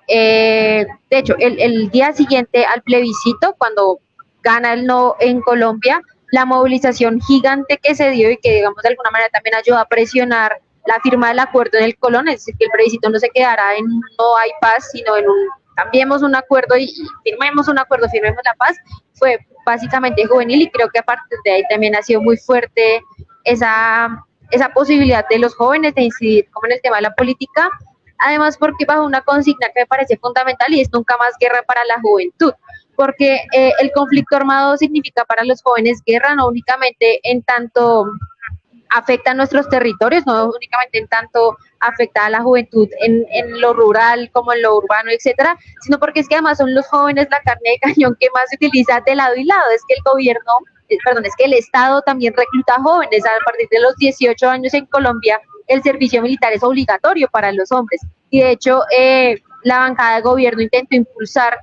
De hecho, el día siguiente al plebiscito, cuando gana el no en Colombia, la movilización gigante que se dio y que, digamos, de alguna manera también ayudó a presionar la firma del acuerdo en el Colón, es decir, que el plebiscito no se quedará en no hay paz, sino en un cambiemos un acuerdo y firmemos un acuerdo, firmemos la paz, fue básicamente juvenil y creo que a partir de ahí también ha sido muy fuerte esa posibilidad de los jóvenes de incidir como en el tema de la política, además porque bajo una consigna que me parece fundamental y es nunca más guerra para la juventud, porque el conflicto armado significa para los jóvenes guerra, no únicamente en tanto afecta a nuestros territorios, no únicamente en tanto afecta a la juventud en lo rural como en lo urbano, etcétera, sino porque es que además son los jóvenes la carne de cañón que más se utiliza de lado y lado. Es que el gobierno, es que el Estado también recluta jóvenes a partir de los 18 años en Colombia. El servicio militar es obligatorio para los hombres y de hecho la bancada de gobierno intentó impulsar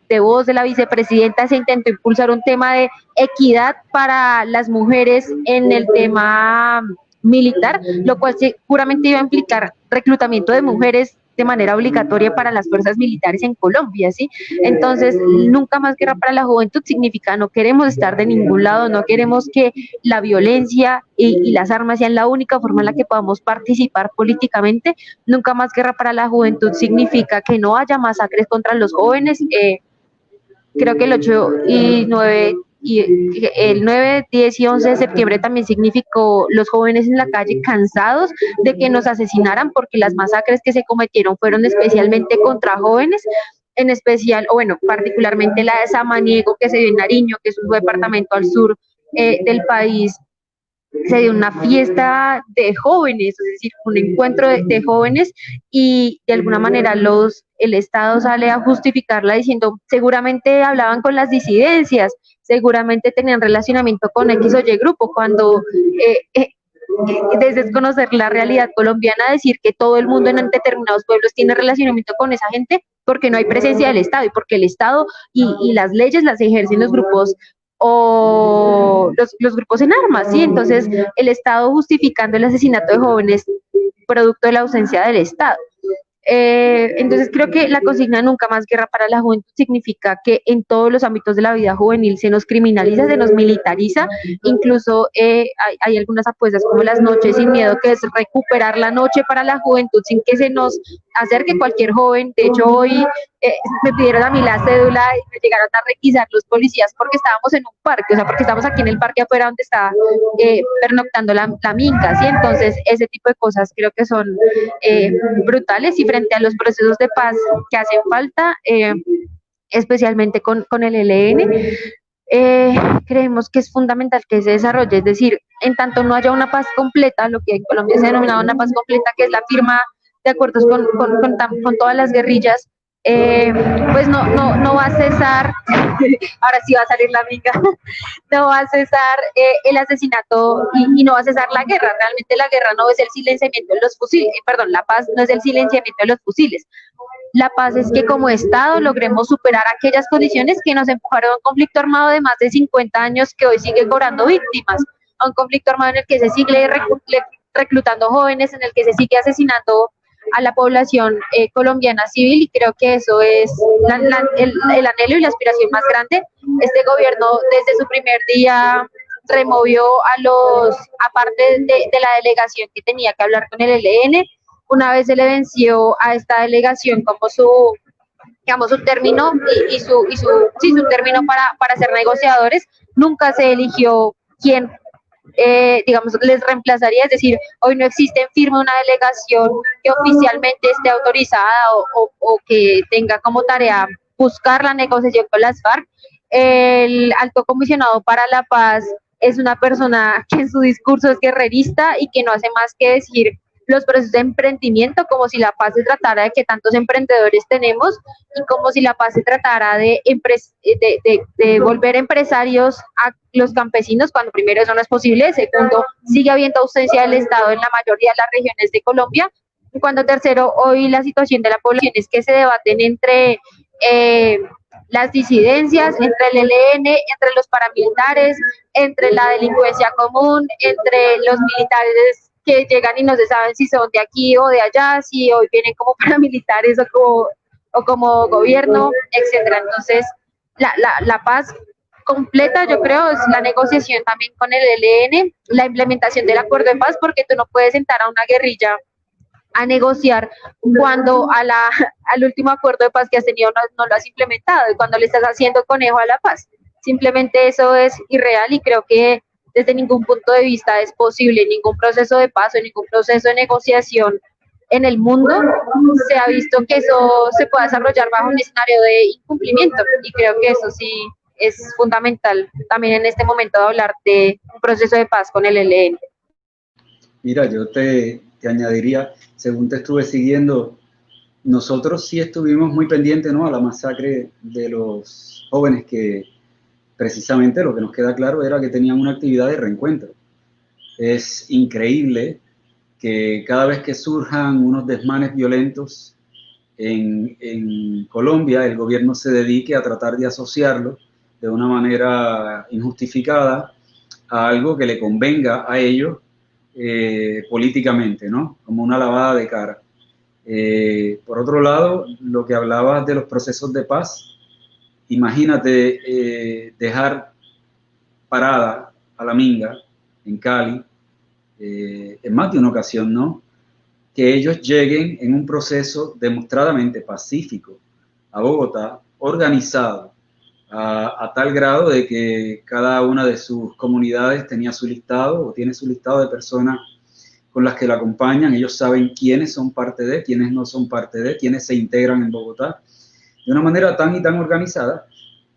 de voz de la vicepresidenta se intentó impulsar un tema de equidad para las mujeres en el tema militar, lo cual seguramente iba a implicar reclutamiento de mujeres de manera obligatoria para las fuerzas militares en Colombia, ¿sí? Entonces, nunca más guerra para la juventud significa no queremos estar de ningún lado, no queremos que la violencia y las armas sean la única forma en la que podamos participar políticamente. Nunca más guerra para la juventud significa que no haya masacres contra los jóvenes. Creo que el 8 y 9 y el 9, 10 y 11 de septiembre también significó los jóvenes en la calle cansados de que nos asesinaran porque las masacres que se cometieron fueron especialmente contra jóvenes, en especial, o bueno, particularmente la de Samaniego que se dio en Nariño, que es un departamento al sur del país. Se dio una fiesta de jóvenes, es decir, un encuentro de jóvenes y de alguna manera el Estado sale a justificarla diciendo seguramente hablaban con las disidencias, seguramente tenían relacionamiento con X o Y grupo, cuando desde desconocer la realidad colombiana, decir que todo el mundo en determinados pueblos tiene relacionamiento con esa gente porque no hay presencia del Estado y porque el Estado y las leyes las ejercen los grupos o los grupos en armas, ¿sí? Entonces, el Estado justificando el asesinato de jóvenes producto de la ausencia del Estado. Entonces, creo que la consigna nunca más guerra para la juventud significa que en todos los ámbitos de la vida juvenil se nos criminaliza, se nos militariza, incluso hay algunas apuestas como las noches sin miedo, que es recuperar la noche para la juventud sin que se nos acerque cualquier joven. De hecho, hoy me pidieron a mí la cédula y me llegaron a requisar los policías porque estábamos en un parque, o sea, porque estamos aquí en el parque afuera donde está pernoctando la minca, ¿sí? Entonces, ese tipo de cosas creo que son brutales y frente a los procesos de paz que hacen falta, especialmente con el ELN, creemos que es fundamental que se desarrolle, es decir, en tanto no haya una paz completa, lo que en Colombia se ha denominado una paz completa, que es la firma de acuerdos con todas las guerrillas, pues no va a cesar, ahora sí va a salir la minga, no va a cesar el asesinato y no va a cesar la guerra. Realmente la guerra no es el silenciamiento de los fusiles, la paz no es el silenciamiento de los fusiles. La paz es que como Estado logremos superar aquellas condiciones que nos empujaron a un conflicto armado de más de 50 años que hoy sigue cobrando víctimas, a un conflicto armado en el que se sigue reclutando jóvenes, en el que se sigue asesinando a la población colombiana civil, y creo que eso es el anhelo y la aspiración más grande. Este gobierno desde su primer día removió aparte de la delegación que tenía que hablar con el ELN, una vez se le venció a esta delegación como digamos, su término sí, su término para ser negociadores, nunca se eligió quién, digamos, les reemplazaría, es decir, hoy no existe en firme una delegación que oficialmente esté autorizada o que tenga como tarea buscar la negociación con las FARC. El alto comisionado para la paz es una persona que en su discurso es guerrerista y que no hace más que decir los procesos de emprendimiento, como si la paz se tratara de que tantos emprendedores tenemos y como si la paz se tratara de volver empresarios a los campesinos, cuando primero eso no es posible, segundo, sigue habiendo ausencia del Estado en la mayoría de las regiones de Colombia, y cuando tercero, hoy la situación de la población es que se debaten entre las disidencias, entre el ELN, entre los paramilitares, entre la delincuencia común, entre los militares que llegan y no se saben si son de aquí o de allá, si hoy vienen como paramilitares o como gobierno, etcétera. Entonces, la paz completa, yo creo, es la negociación también con el ELN, la implementación del acuerdo de paz, porque tú no puedes sentar a una guerrilla a negociar cuando al último acuerdo de paz que has tenido no lo has implementado y cuando le estás haciendo conejo a la paz. Simplemente eso es irreal y creo que desde ningún punto de vista es posible, ningún proceso de paz o ningún proceso de negociación en el mundo se ha visto que eso se pueda desarrollar bajo un escenario de incumplimiento y creo que eso sí es fundamental también en este momento de hablar de un proceso de paz con el ELN. Mira, yo te añadiría, según te estuve siguiendo, nosotros sí estuvimos muy pendientes, ¿no?, a la masacre de los jóvenes que precisamente lo que nos queda claro era que tenían una actividad de reencuentro. Es increíble que cada vez que surjan unos desmanes violentos en Colombia, el gobierno se dedique a tratar de asociarlo de una manera injustificada a algo que le convenga a ellos políticamente, ¿no?, como una lavada de cara. Por otro lado, lo que hablabas de los procesos de paz, imagínate dejar parada a la Minga en Cali, en más de una ocasión, ¿no?, que ellos lleguen en un proceso demostradamente pacífico a Bogotá, organizado, a tal grado de que cada una de sus comunidades tenía su listado o tiene su listado de personas con las que la acompañan. Ellos saben quiénes son parte de, quiénes no son parte de, quiénes se integran en Bogotá, de una manera tan y tan organizada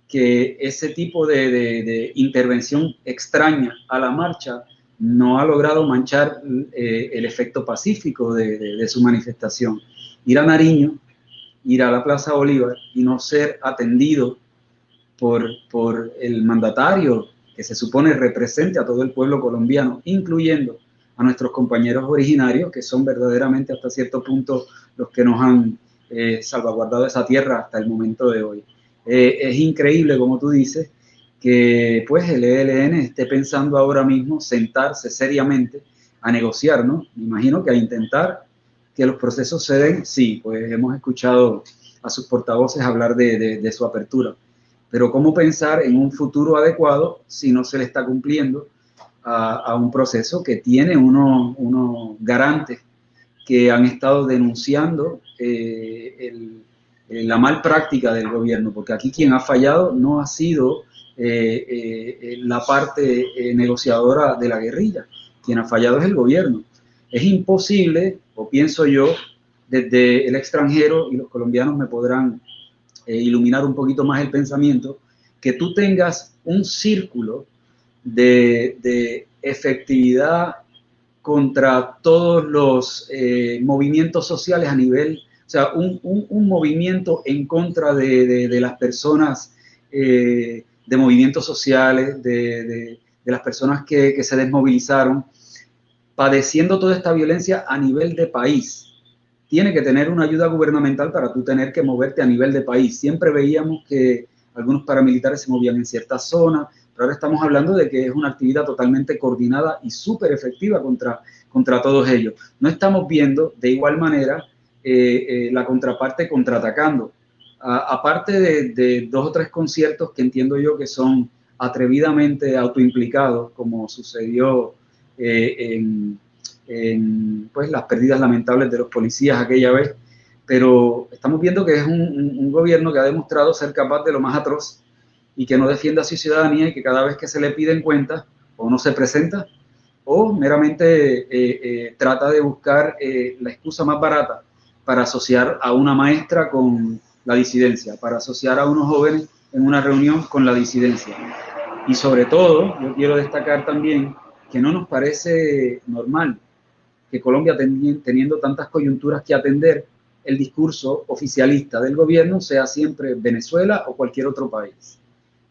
que ese tipo de intervención extraña a la marcha no ha logrado manchar el efecto pacífico de su manifestación. Ir a Nariño, ir a la Plaza Bolívar y no ser atendido por el mandatario que se supone represente a todo el pueblo colombiano, incluyendo a nuestros compañeros originarios, que son verdaderamente hasta cierto punto los que nos han salvaguardado esa tierra hasta el momento de hoy. Es increíble, como tú dices, que pues el ELN esté pensando ahora mismo sentarse seriamente a negociar, ¿no? Me imagino que a intentar que los procesos se den. Sí, pues hemos escuchado a sus portavoces hablar de su apertura, pero ¿cómo pensar en un futuro adecuado si no se le está cumpliendo a un proceso que tiene unos garantes que han estado denunciando la mal práctica del gobierno? Porque aquí quien ha fallado no ha sido la parte negociadora de la guerrilla, quien ha fallado es el gobierno. Es imposible, o pienso yo, desde el extranjero, y los colombianos me podrán iluminar un poquito más el pensamiento, que tú tengas un círculo de efectividad contra todos los movimientos sociales a nivel, o sea, un movimiento en contra de las personas, de movimientos sociales, de las personas que se desmovilizaron, padeciendo toda esta violencia a nivel de país. Tiene que tener una ayuda gubernamental para tú tener que moverte a nivel de país. Siempre veíamos que algunos paramilitares se movían en ciertas zonas, pero ahora estamos hablando de que es una actividad totalmente coordinada y súper efectiva contra todos ellos. No estamos viendo de igual manera la contraparte contraatacando. Aparte de 2 o 3 conciertos que entiendo yo que son atrevidamente autoimplicados, como sucedió pues, las pérdidas lamentables de los policías aquella vez, pero estamos viendo que es un gobierno que ha demostrado ser capaz de lo más atroz y que no defiende a su ciudadanía y que cada vez que se le piden cuentas o no se presenta o meramente trata de buscar la excusa más barata para asociar a una maestra con la disidencia, para asociar a unos jóvenes en una reunión con la disidencia. Y sobre todo, yo quiero destacar también que no nos parece normal que Colombia, teniendo tantas coyunturas que atender, el discurso oficialista del gobierno sea siempre Venezuela o cualquier otro país.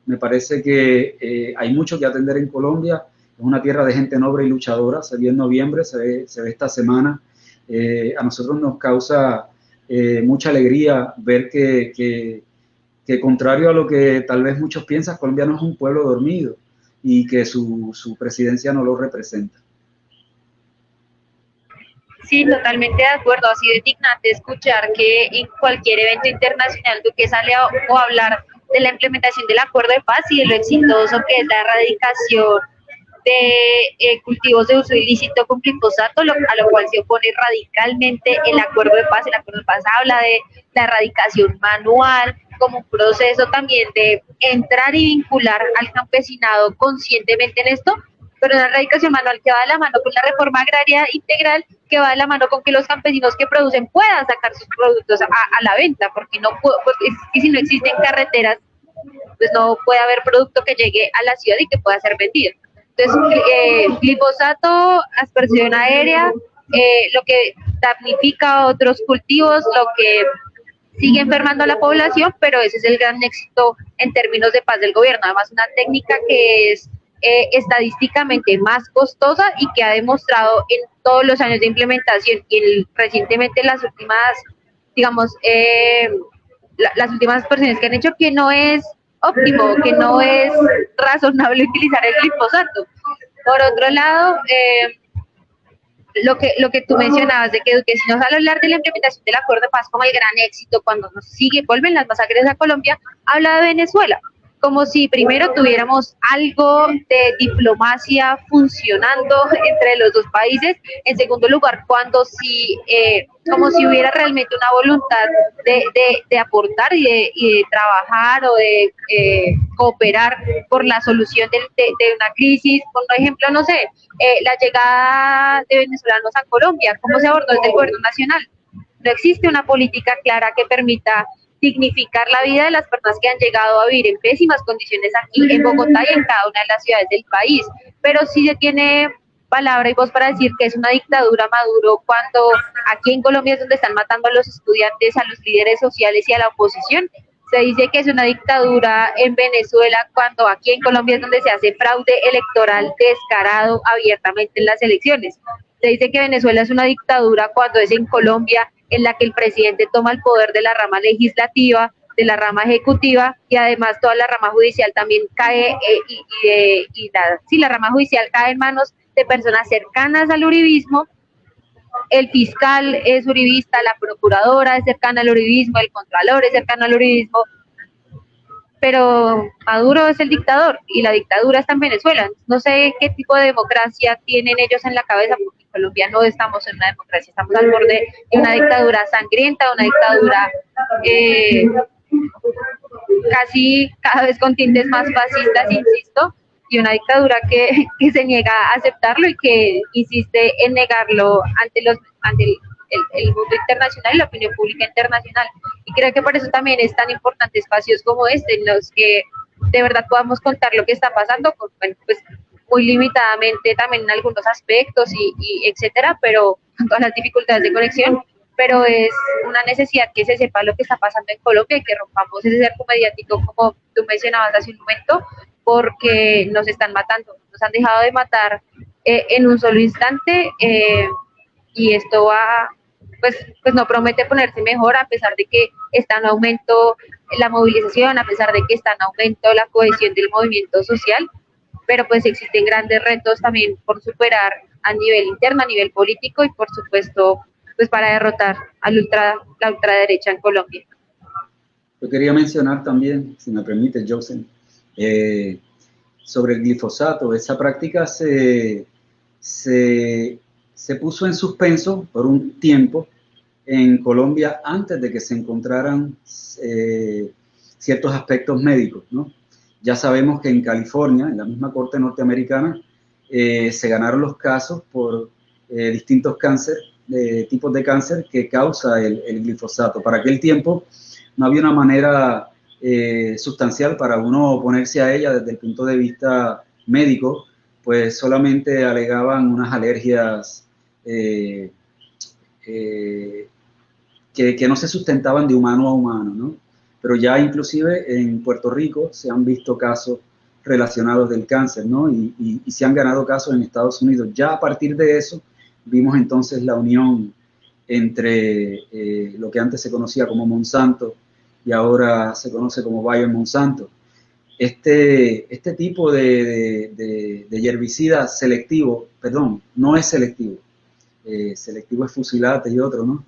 Me parece que hay mucho que atender en Colombia. Es una tierra de gente noble y luchadora. Se vio en noviembre, se ve esta semana. A nosotros nos causa mucha alegría ver que contrario a lo que tal vez muchos piensan, Colombia no es un pueblo dormido y que su presidencia no lo representa. Sí, totalmente de acuerdo. Ha sido indignante escuchar que en cualquier evento internacional Duque sale a hablar de la implementación del acuerdo de paz y de lo exitoso que es la erradicación de cultivos de uso ilícito con glifosato, a lo cual se opone radicalmente el acuerdo de paz. El acuerdo de paz habla de la erradicación manual como un proceso también de entrar y vincular al campesinado conscientemente en esto, pero una erradicación manual que va de la mano con la reforma agraria integral, que va de la mano con que los campesinos que producen puedan sacar sus productos a la venta, porque no porque si no existen carreteras, pues no puede haber producto que llegue a la ciudad y que pueda ser vendido. Entonces, glifosato, aspersión aérea, lo que damnifica a otros cultivos, lo que sigue enfermando a la población, pero ese es el gran éxito en términos de paz del gobierno. Además, una técnica que es estadísticamente más costosa y que ha demostrado en todos los años de implementación y recientemente las últimas, digamos, las últimas versiones que han hecho, que no es óptimo, que no es razonable utilizar el glifosato. Por otro lado, lo que tú mencionabas de que si nos hablar de la implementación del acuerdo de paz como el gran éxito cuando nos vuelven las masacres a Colombia, habla de Venezuela, como si primero tuviéramos algo de diplomacia funcionando entre los dos países, en segundo lugar, como si hubiera realmente una voluntad de aportar y de trabajar o de cooperar por la solución de una crisis. Por ejemplo, no sé, la llegada de venezolanos a Colombia, ¿cómo se abordó desde el gobierno nacional? No existe una política clara que permita dignificar la vida de las personas que han llegado a vivir en pésimas condiciones aquí en Bogotá y en cada una de las ciudades del país, pero sí se tiene palabra y voz para decir que es una dictadura Maduro cuando aquí en Colombia es donde están matando a los estudiantes, a los líderes sociales y a la oposición. Se dice que es una dictadura en Venezuela cuando aquí en Colombia es donde se hace fraude electoral descarado abiertamente en las elecciones. Se dice que Venezuela es una dictadura cuando es en Colombia en la que el presidente toma el poder de la rama legislativa, de la rama ejecutiva y además toda la rama judicial también cae la rama judicial cae en manos de personas cercanas al uribismo. El fiscal es uribista, la procuradora es cercana al uribismo, el contralor es cercano al uribismo, pero Maduro es el dictador y la dictadura está en Venezuela. No sé qué tipo de democracia tienen ellos en la cabeza, porque en Colombia no estamos en una democracia, estamos al borde de una dictadura sangrienta, una dictadura casi cada vez con tintes más fascistas, insisto, y una dictadura que se niega a aceptarlo y que insiste en negarlo ante el mundo internacional y la opinión pública internacional. Y creo que por eso también es tan importante espacios como este, en los que de verdad podamos contar lo que está pasando, pues muy limitadamente también en algunos aspectos y etcétera, pero con todas las dificultades de conexión, pero es una necesidad que se sepa lo que está pasando en Colombia y que rompamos ese cerco mediático, como tú mencionabas hace un momento, porque nos están matando, nos han dejado de matar en un solo instante, y esto va, pues no promete ponerse mejor, a pesar de que está en aumento la movilización, a pesar de que está en aumento la cohesión del movimiento social, pero pues existen grandes retos también por superar a nivel interno, a nivel político y por supuesto pues para derrotar a la ultraderecha en Colombia. Yo quería mencionar también, si me permite, Joseph, sobre el glifosato. Esa práctica se puso en suspenso por un tiempo en Colombia antes de que se encontraran ciertos aspectos médicos, ¿no? Ya sabemos que en California, en la misma corte norteamericana, se ganaron los casos por distintos tipos de cáncer que causa el glifosato. Para aquel tiempo no había una manera sustancial para uno oponerse a ella desde el punto de vista médico, pues solamente alegaban unas alergias que no se sustentaban de humano a humano, ¿no? Pero ya inclusive en Puerto Rico se han visto casos relacionados del cáncer, ¿no? Y se han ganado casos en Estados Unidos. Ya a partir de eso vimos entonces la unión entre lo que antes se conocía como Monsanto y ahora se conoce como Bayer Monsanto. Este tipo de herbicida selectivo, perdón, no es selectivo, selectivo es fusilate y otro, ¿no?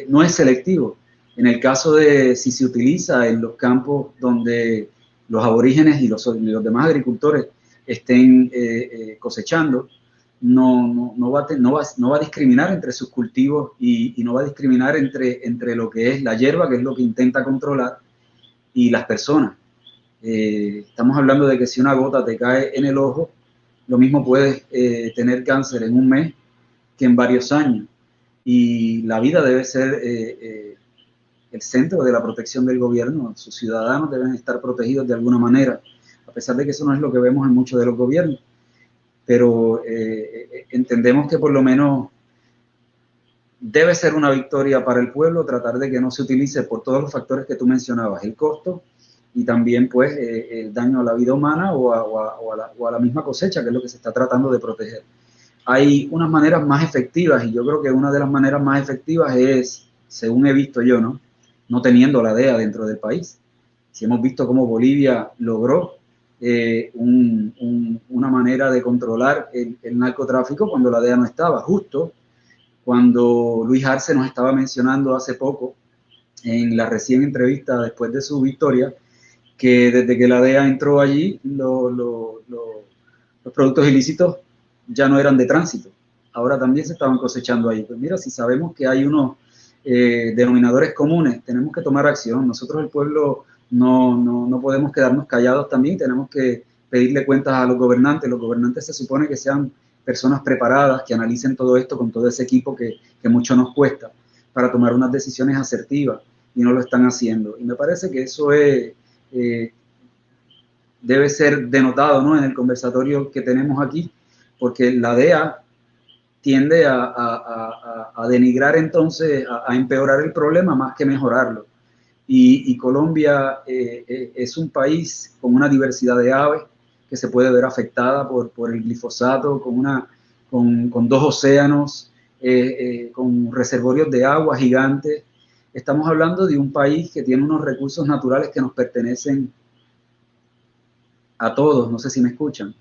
No es selectivo. En el caso de si se utiliza en los campos donde los aborígenes y los demás agricultores estén cosechando, no va a discriminar entre sus cultivos y no va a discriminar entre lo que es la hierba, que es lo que intenta controlar, y las personas. Estamos hablando de que si una gota te cae en el ojo, lo mismo puedes tener cáncer en un mes que en varios años. Y la vida debe ser el centro de la protección del gobierno. Sus ciudadanos deben estar protegidos de alguna manera, a pesar de que eso no es lo que vemos en muchos de los gobiernos. Pero entendemos que por lo menos debe ser una victoria para el pueblo tratar de que no se utilice por todos los factores que tú mencionabas, el costo y también pues el daño a la vida humana o a la misma cosecha, que es lo que se está tratando de proteger. Hay unas maneras más efectivas y yo creo que una de las maneras más efectivas es, según he visto yo, no teniendo la DEA dentro del país. Si hemos visto cómo Bolivia logró una manera de controlar el narcotráfico cuando la DEA no estaba, justo cuando Luis Arce nos estaba mencionando hace poco en la recién entrevista después de su victoria, que desde que la DEA entró allí, los productos ilícitos ya no eran de tránsito, ahora también se estaban cosechando ahí. Pues mira, si sabemos que hay unos denominadores comunes, tenemos que tomar acción. Nosotros, el pueblo, no podemos quedarnos callados también, tenemos que pedirle cuentas a los gobernantes. Los gobernantes se supone que sean personas preparadas, que analicen todo esto con todo ese equipo que mucho nos cuesta para tomar unas decisiones asertivas, y no lo están haciendo. Y me parece que eso debe ser denotado, ¿no?, en el conversatorio que tenemos aquí, porque la DEA tiende a denigrar entonces, a empeorar el problema más que mejorarlo. Y Colombia es un país con una diversidad de aves que se puede ver afectada por el glifosato, con dos océanos, con reservorios de agua gigantes. Estamos hablando de un país que tiene unos recursos naturales que nos pertenecen a todos, no sé si me escuchan,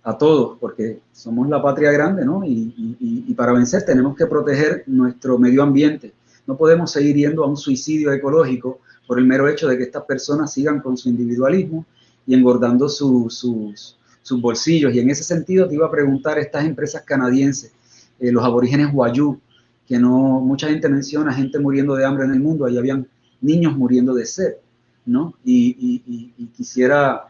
a todos, porque somos la patria grande, ¿no? Y para vencer tenemos que proteger nuestro medio ambiente. No podemos seguir yendo a un suicidio ecológico por el mero hecho de que estas personas sigan con su individualismo y engordando sus bolsillos. Y en ese sentido te iba a preguntar, estas empresas canadienses, los aborígenes Wayuu, que mucha gente menciona gente muriendo de hambre en el mundo, ahí habían niños muriendo de sed, ¿no? Y quisiera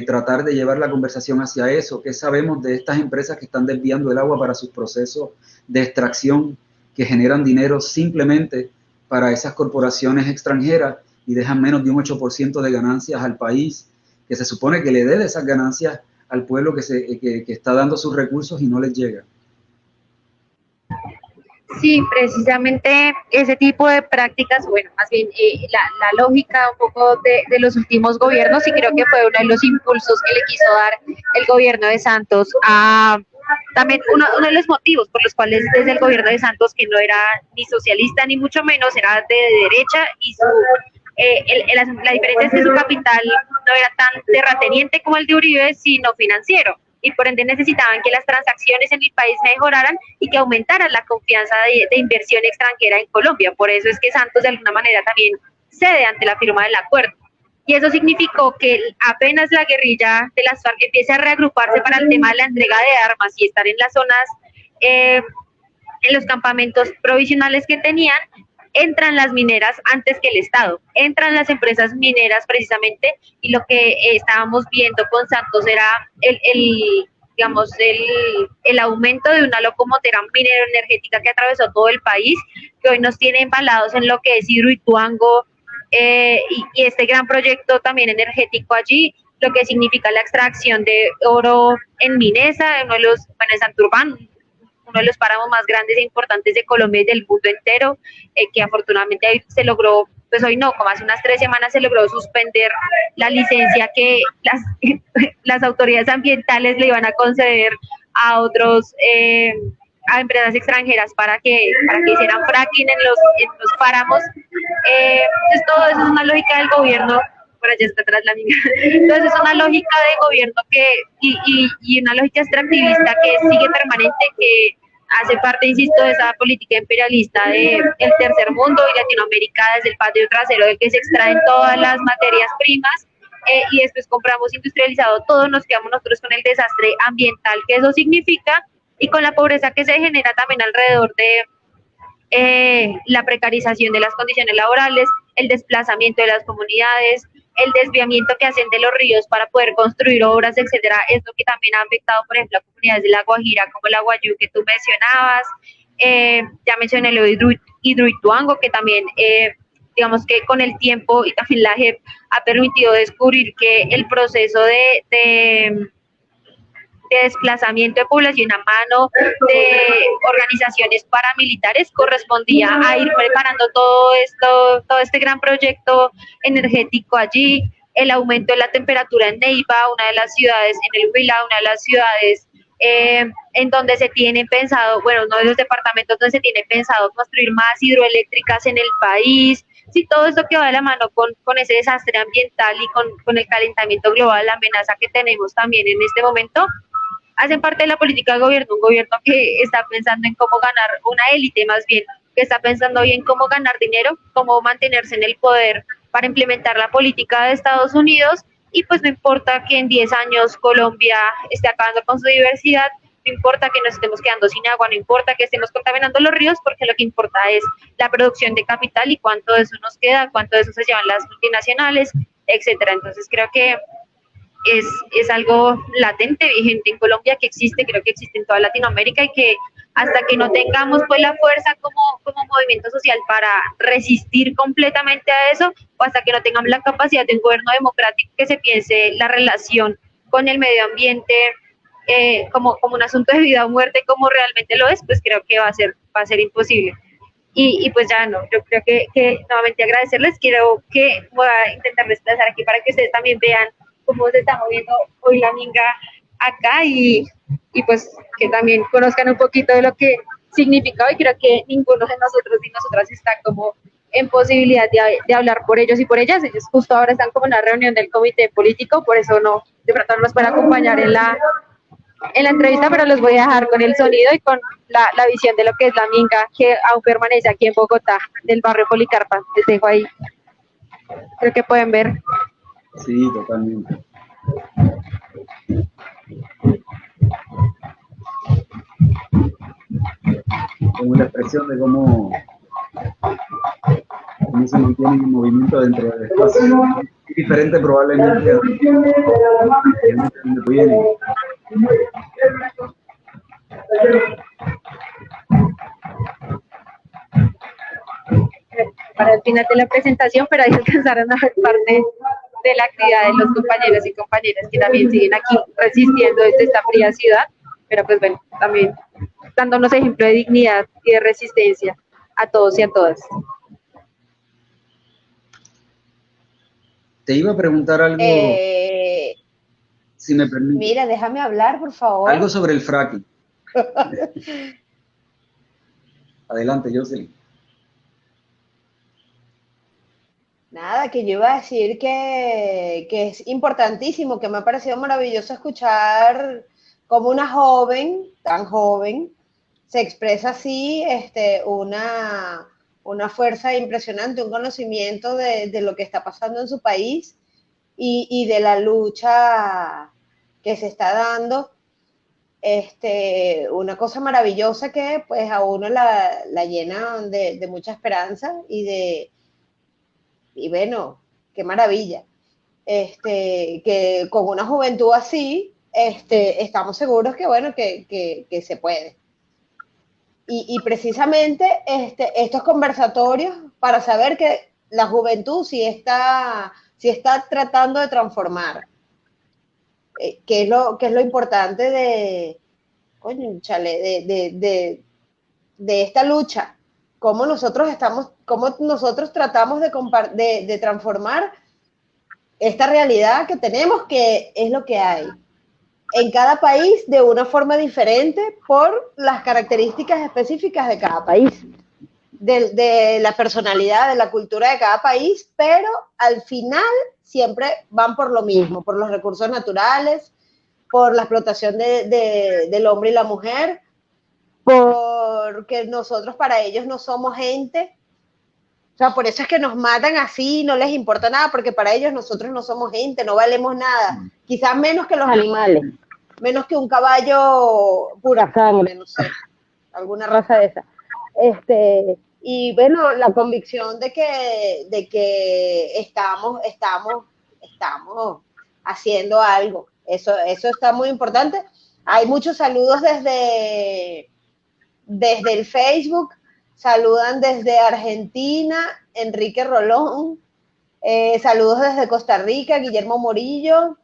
tratar de llevar la conversación hacia eso. ¿Qué sabemos de estas empresas que están desviando el agua para sus procesos de extracción, que generan dinero simplemente para esas corporaciones extranjeras y dejan menos de un 8% de ganancias al país, que se supone que le dé esas ganancias al pueblo que está dando sus recursos y no les llega? Sí, precisamente ese tipo de prácticas, bueno, más bien la lógica un poco de los últimos gobiernos, y creo que fue uno de los impulsos que le quiso dar el gobierno de Santos también uno de los motivos por los cuales desde el gobierno de Santos, que no era ni socialista ni mucho menos, era de derecha, y la diferencia es que su capital no era tan terrateniente como el de Uribe, sino financiero, y por ende necesitaban que las transacciones en el país mejoraran y que aumentaran la confianza de inversión extranjera en Colombia. Por eso es que Santos de alguna manera también cede ante la firma del acuerdo. y eso significó que apenas la guerrilla de las FARC empiece a reagruparse para el tema de la entrega de armas y estar en las zonas, en los campamentos provisionales que tenían, entran las mineras antes que el Estado, entran las empresas mineras precisamente, y lo que estábamos viendo con Santos era digamos, el aumento de una locomotora minero energética que atravesó todo el país, que hoy nos tiene embalados en lo que es Hidroituango, y este gran proyecto también energético allí, lo que significa la extracción de oro en Minesa, uno de los, bueno, en Santurbán, uno de los páramos más grandes e importantes de Colombia y del mundo entero, que afortunadamente ahí se logró, pues hoy no, como hace unas 3 semanas se logró suspender la licencia que las autoridades ambientales le iban a conceder a otros, a empresas extranjeras para que hicieran fracking en los páramos. Entonces todo eso es una lógica del gobierno. Por allá está atrás la amiga. Entonces es una lógica de gobierno y una lógica extractivista que sigue permanente, que hace parte, insisto, de esa política imperialista del tercer mundo y Latinoamérica desde el patio trasero, del que se extraen todas las materias primas, y después compramos industrializado todo, nos quedamos nosotros con el desastre ambiental que eso significa y con la pobreza que se genera también alrededor de la precarización de las condiciones laborales, el desplazamiento de las comunidades, el desviamiento que hacen de los ríos para poder construir obras, etcétera. Esto que también ha afectado, por ejemplo, a comunidades de La Guajira, como la Guayú, que tú mencionabas. Ya mencioné lo de Hidroituango, que también, digamos que con el tiempo y también la JEP ha permitido descubrir que el proceso de desplazamiento de población a mano de organizaciones paramilitares correspondía a ir preparando todo este gran proyecto energético allí, el aumento de la temperatura en Neiva, una de las ciudades, en el Huila, una de las ciudades en donde se tiene pensado, bueno, uno de los departamentos donde se tiene pensado construir más hidroeléctricas en el país. Sí, todo esto que va de la mano con ese desastre ambiental y con el calentamiento global, la amenaza que tenemos también en este momento, hacen parte de la política del gobierno, un gobierno que está pensando en cómo ganar, una élite más bien, que está pensando bien cómo ganar dinero, cómo mantenerse en el poder para implementar la política de Estados Unidos, y pues no importa que en 10 años Colombia esté acabando con su diversidad, no importa que nos estemos quedando sin agua, no importa que estemos contaminando los ríos, porque lo que importa es la producción de capital y cuánto de eso nos queda, cuánto de eso se llevan las multinacionales, etcétera. Entonces creo que es algo latente, vigente en Colombia, que existe, creo que existe en toda Latinoamérica, y que hasta que no tengamos pues la fuerza como movimiento social para resistir completamente a eso, o hasta que no tengamos la capacidad de un gobierno democrático que se piense la relación con el medio ambiente como un asunto de vida o muerte, como realmente lo es, pues creo que va a ser imposible. Y pues ya no, yo creo que nuevamente agradecerles, quiero que voy a intentar desplazar aquí para que ustedes también vean cómo se está moviendo hoy la minga acá, y pues que también conozcan un poquito de lo que significa hoy. Creo que ninguno de nosotros y nosotras está como en posibilidad de hablar por ellos y por ellas. Ellos justo ahora están como en una reunión del comité político, por eso de pronto no nos pueden acompañar en la entrevista, pero los voy a dejar con el sonido y con la visión de lo que es la minga, que aún permanece aquí en Bogotá, del barrio Policarpa. Les dejo ahí, creo que pueden ver. Sí, totalmente. Como la expresión de cómo se mantiene el movimiento dentro del espacio. Es diferente probablemente a donde viene. Para el final de la presentación, pero ahí alcanzaron a ver parte de la actividad de los compañeros y compañeras que también siguen aquí resistiendo desde esta fría ciudad, pero pues bueno, también dándonos ejemplo de dignidad y de resistencia a todos y a todas. Te iba a preguntar algo, si me permite. Mira, déjame hablar, por favor. Algo sobre el fracking. Adelante, Jocelyn. Nada, que yo iba a decir que es importantísimo, que me ha parecido maravilloso escuchar cómo una joven, tan joven, se expresa así, una fuerza impresionante, un conocimiento de lo que está pasando en su país, y de la lucha que se está dando. Una cosa maravillosa que pues a uno la llena de mucha esperanza y bueno, qué maravilla. Que con una juventud así, estamos seguros que bueno, que se puede. Y precisamente estos conversatorios para saber que la juventud sí está tratando de transformar, que es lo importante de esta lucha, cómo nosotros tratamos de transformar esta realidad que tenemos, que es lo que hay en cada país de una forma diferente por las características específicas de cada país, de la personalidad, de la cultura de cada país, pero al final siempre van por lo mismo, por los recursos naturales, por la explotación del hombre y la mujer, porque nosotros para ellos no somos gente. O sea, por eso es que nos matan así, no les importa nada, porque para ellos nosotros no somos gente, no valemos nada, quizás menos que los animales, menos que un caballo pura sangre, no sé, alguna raza de esa. Y bueno, la convicción de que estamos haciendo algo, eso está muy importante. Hay muchos saludos desde el Facebook. Saludan desde Argentina, Enrique Rolón. Saludos desde Costa Rica, Guillermo Morillo.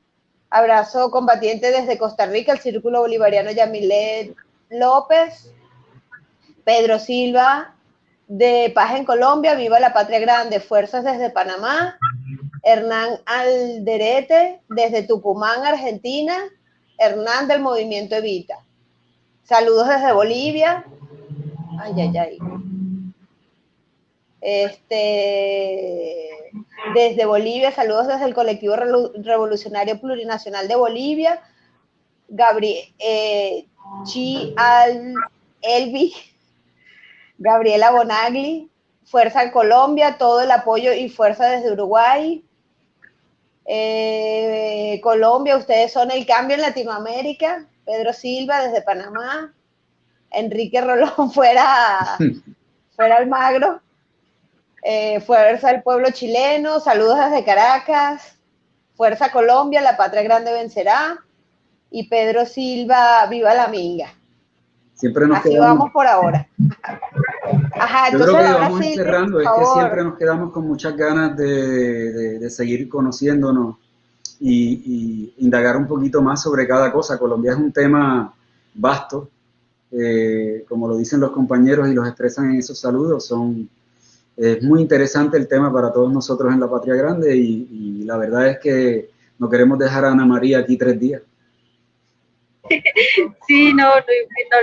Abrazo combatiente desde Costa Rica, el Círculo Bolivariano Yamilet López. Pedro Silva, de Paz en Colombia, Viva la Patria Grande, fuerzas desde Panamá. Hernán Alderete, desde Tucumán, Argentina. Hernán del Movimiento Evita. Saludos desde Bolivia. Ay. Desde Bolivia, saludos desde el Colectivo Revolucionario Plurinacional de Bolivia. Elvi, Gabriela Bonagli, Fuerza en Colombia, todo el apoyo y fuerza desde Uruguay. Colombia, ustedes son el cambio en Latinoamérica. Pedro Silva desde Panamá. Enrique Rolón fuera Almagro. Fuerza del pueblo chileno, saludos desde Caracas. Fuerza Colombia, la patria grande vencerá. Y Pedro Silva, viva la minga. Siempre nos así quedamos, vamos por ahora. Ajá, yo entonces creo que ahora vamos sí, cerrando, por es que favor. siempre nos quedamos con muchas ganas de seguir conociéndonos y indagar un poquito más sobre cada cosa. Colombia es un tema vasto, como lo dicen los compañeros y los expresan en esos saludos, es muy interesante el tema para todos nosotros en la Patria Grande y la verdad es que no queremos dejar a Ana María aquí 3 días. Sí, no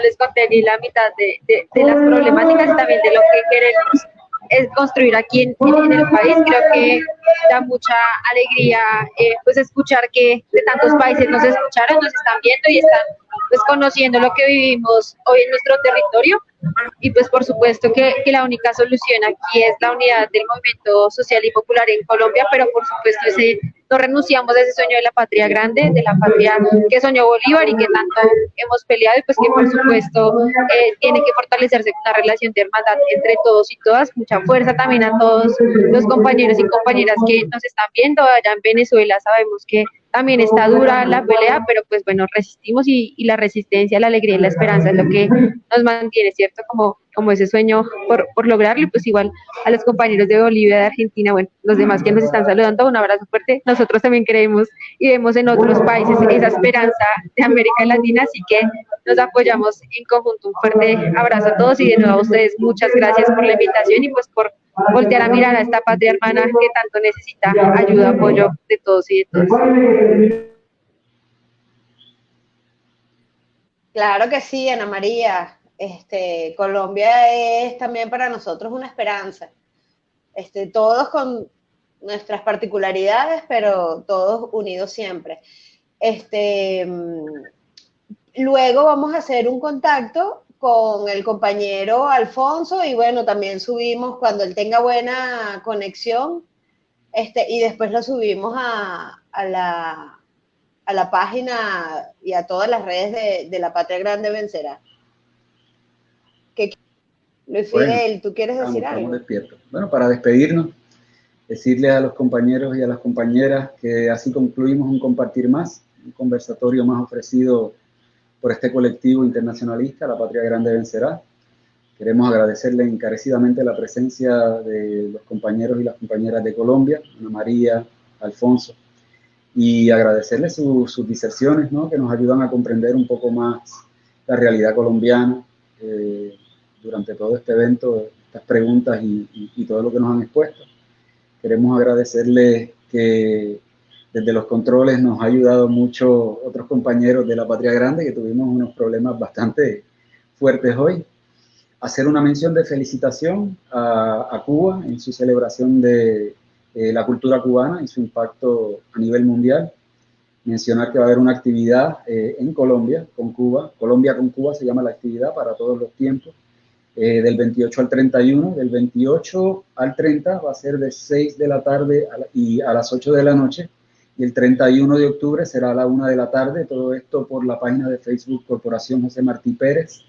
les conté ni la mitad de las problemáticas y también de lo que queremos es construir aquí en el país. Creo que da mucha alegría pues escuchar que de tantos países nos escucharon, nos están viendo y están pues conociendo lo que vivimos hoy en nuestro territorio. Y pues por supuesto que la única solución aquí es la unidad del movimiento social y popular en Colombia, pero por supuesto no renunciamos a ese sueño de la patria grande, de la patria que soñó Bolívar y que tanto hemos peleado, y pues que por supuesto tiene que fortalecerse una relación de hermandad entre todos y todas. Mucha fuerza también a todos los compañeros y compañeras que nos están viendo allá en Venezuela. Sabemos que también está dura la pelea, pero pues bueno, resistimos y la resistencia, la alegría y la esperanza es lo que nos mantiene, ¿cierto? Como ese sueño por lograrlo. Y pues igual a los compañeros de Bolivia, de Argentina, bueno, los demás que nos están saludando, un abrazo fuerte. Nosotros también creemos y vemos en otros países esa esperanza de América Latina, así que nos apoyamos en conjunto. Un fuerte abrazo a todos y de nuevo a ustedes muchas gracias por la invitación y pues por voltear a mirar a esta patria hermana que tanto necesita ayuda, apoyo de todos y de todas. Claro que sí, Ana María. Colombia es también para nosotros una esperanza. Todos con nuestras particularidades, pero todos unidos siempre. Luego vamos a hacer un contacto con el compañero Alfonso y bueno, también subimos cuando él tenga buena conexión, y después lo subimos a la página y a todas las redes de La Patria Grande Vencerá. Luis Fidel, ¿tú quieres decir algo? Estamos despiertos. Bueno, para despedirnos, decirles a los compañeros y a las compañeras que así concluimos un compartir más, un conversatorio más ofrecido por este colectivo internacionalista, La Patria Grande Vencerá. Queremos agradecerle encarecidamente la presencia de los compañeros y las compañeras de Colombia, Ana María, Alfonso, y agradecerles sus diserciones, ¿no?, que nos ayudan a comprender un poco más la realidad colombiana durante todo este evento, estas preguntas y todo lo que nos han expuesto. Queremos agradecerles que desde los controles nos ha ayudado mucho otros compañeros de La Patria Grande, que tuvimos unos problemas bastante fuertes hoy. Hacer una mención de felicitación a Cuba en su celebración de la cultura cubana y su impacto a nivel mundial. Mencionar que va a haber una actividad en Colombia con Cuba. Colombia con Cuba se llama la actividad para todos los tiempos. Del 28 al 31, del 28 al 30 va a ser de 6 de la tarde y a las 8 de la noche, y el 31 de octubre será a la 1 de la tarde, todo esto por la página de Facebook Corporación José Martí Pérez.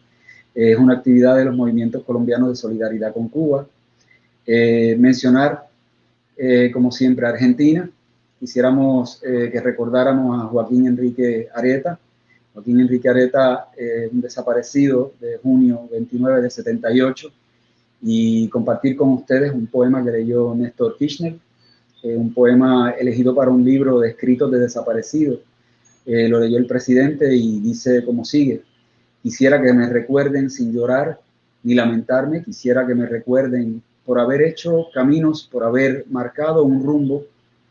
Es una actividad de los movimientos colombianos de solidaridad con Cuba. Mencionar, como siempre, Argentina. Quisiéramos que recordáramos a Joaquín Enrique Areta. Joaquín Enrique Areta, un desaparecido de junio 29 de 78, y compartir con ustedes un poema que leyó Néstor Kirchner, un poema elegido para un libro de escritos de desaparecidos. Lo leyó el presidente y dice como sigue: quisiera que me recuerden sin llorar ni lamentarme, quisiera que me recuerden por haber hecho caminos, por haber marcado un rumbo,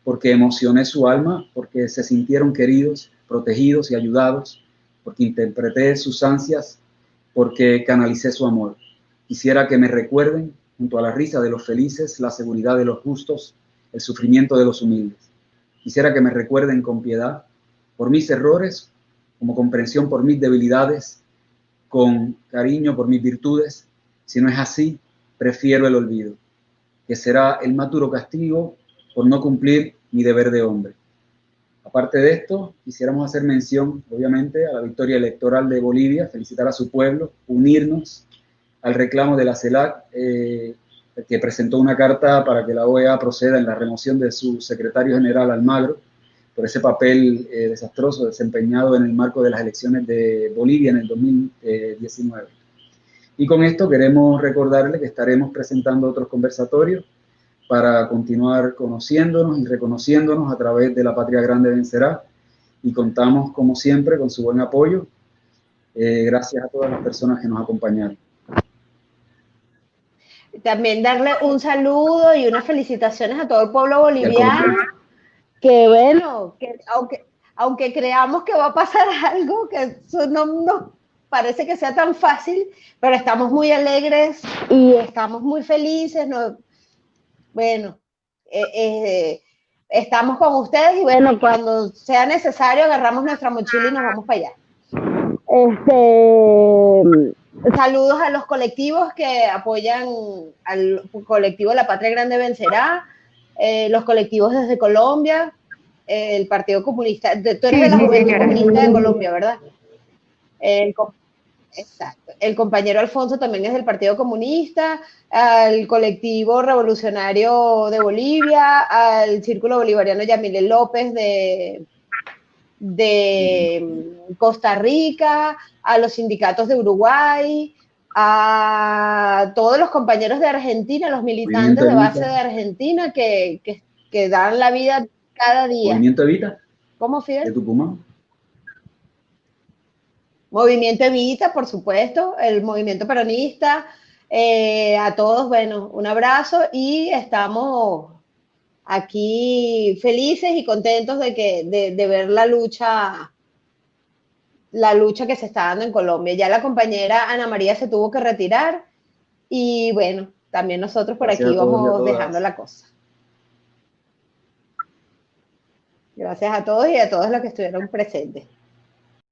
porque emocioné su alma, porque se sintieron queridos, protegidos y ayudados, porque interpreté sus ansias, porque canalicé su amor. Quisiera que me recuerden, junto a la risa de los felices, la seguridad de los justos, el sufrimiento de los humildes. Quisiera que me recuerden con piedad por mis errores, como comprensión por mis debilidades, con cariño por mis virtudes. Si no es así, prefiero el olvido, que será el más duro castigo por no cumplir mi deber de hombre. Aparte de esto, quisiéramos hacer mención, obviamente, a la victoria electoral de Bolivia, felicitar a su pueblo, unirnos al reclamo de la CELAC, que presentó una carta para que la OEA proceda en la remoción de su secretario general Almagro, por ese papel desastroso desempeñado en el marco de las elecciones de Bolivia en el 2019. Y con esto queremos recordarle que estaremos presentando otros conversatorios para continuar conociéndonos y reconociéndonos a través de La Patria Grande Vencerá, y contamos como siempre con su buen apoyo. Gracias a todas las personas que nos acompañaron. También darle un saludo y unas felicitaciones a todo el pueblo boliviano, que bueno, que aunque creamos que va a pasar algo, que eso no nos parece que sea tan fácil, pero estamos muy alegres y estamos muy felices, ¿no? Bueno, estamos con ustedes y bueno, cuando sea necesario agarramos nuestra mochila y nos vamos para allá. Saludos a los colectivos que apoyan al colectivo La Patria Grande Vencerá, los colectivos desde Colombia, el Partido Comunista. Tú eres de la Juventud Comunista de Colombia, ¿verdad? Exacto. El compañero Alfonso también es del Partido Comunista, al colectivo revolucionario de Bolivia, al Círculo Bolivariano Yamile López de Costa Rica, a los sindicatos de Uruguay, a todos los compañeros de Argentina, los militantes de base de Argentina que dan la vida cada día. ¿Movimiento Evita? ¿Cómo, Fidel? ¿De Tucumán? Movimiento Evita, por supuesto, el movimiento peronista, a todos, bueno, un abrazo, y estamos aquí felices y contentos de ver la lucha que se está dando en Colombia. Ya la compañera Ana María se tuvo que retirar y bueno, también nosotros por aquí vamos dejando la cosa. Gracias a todos y a todos los que estuvieron presentes.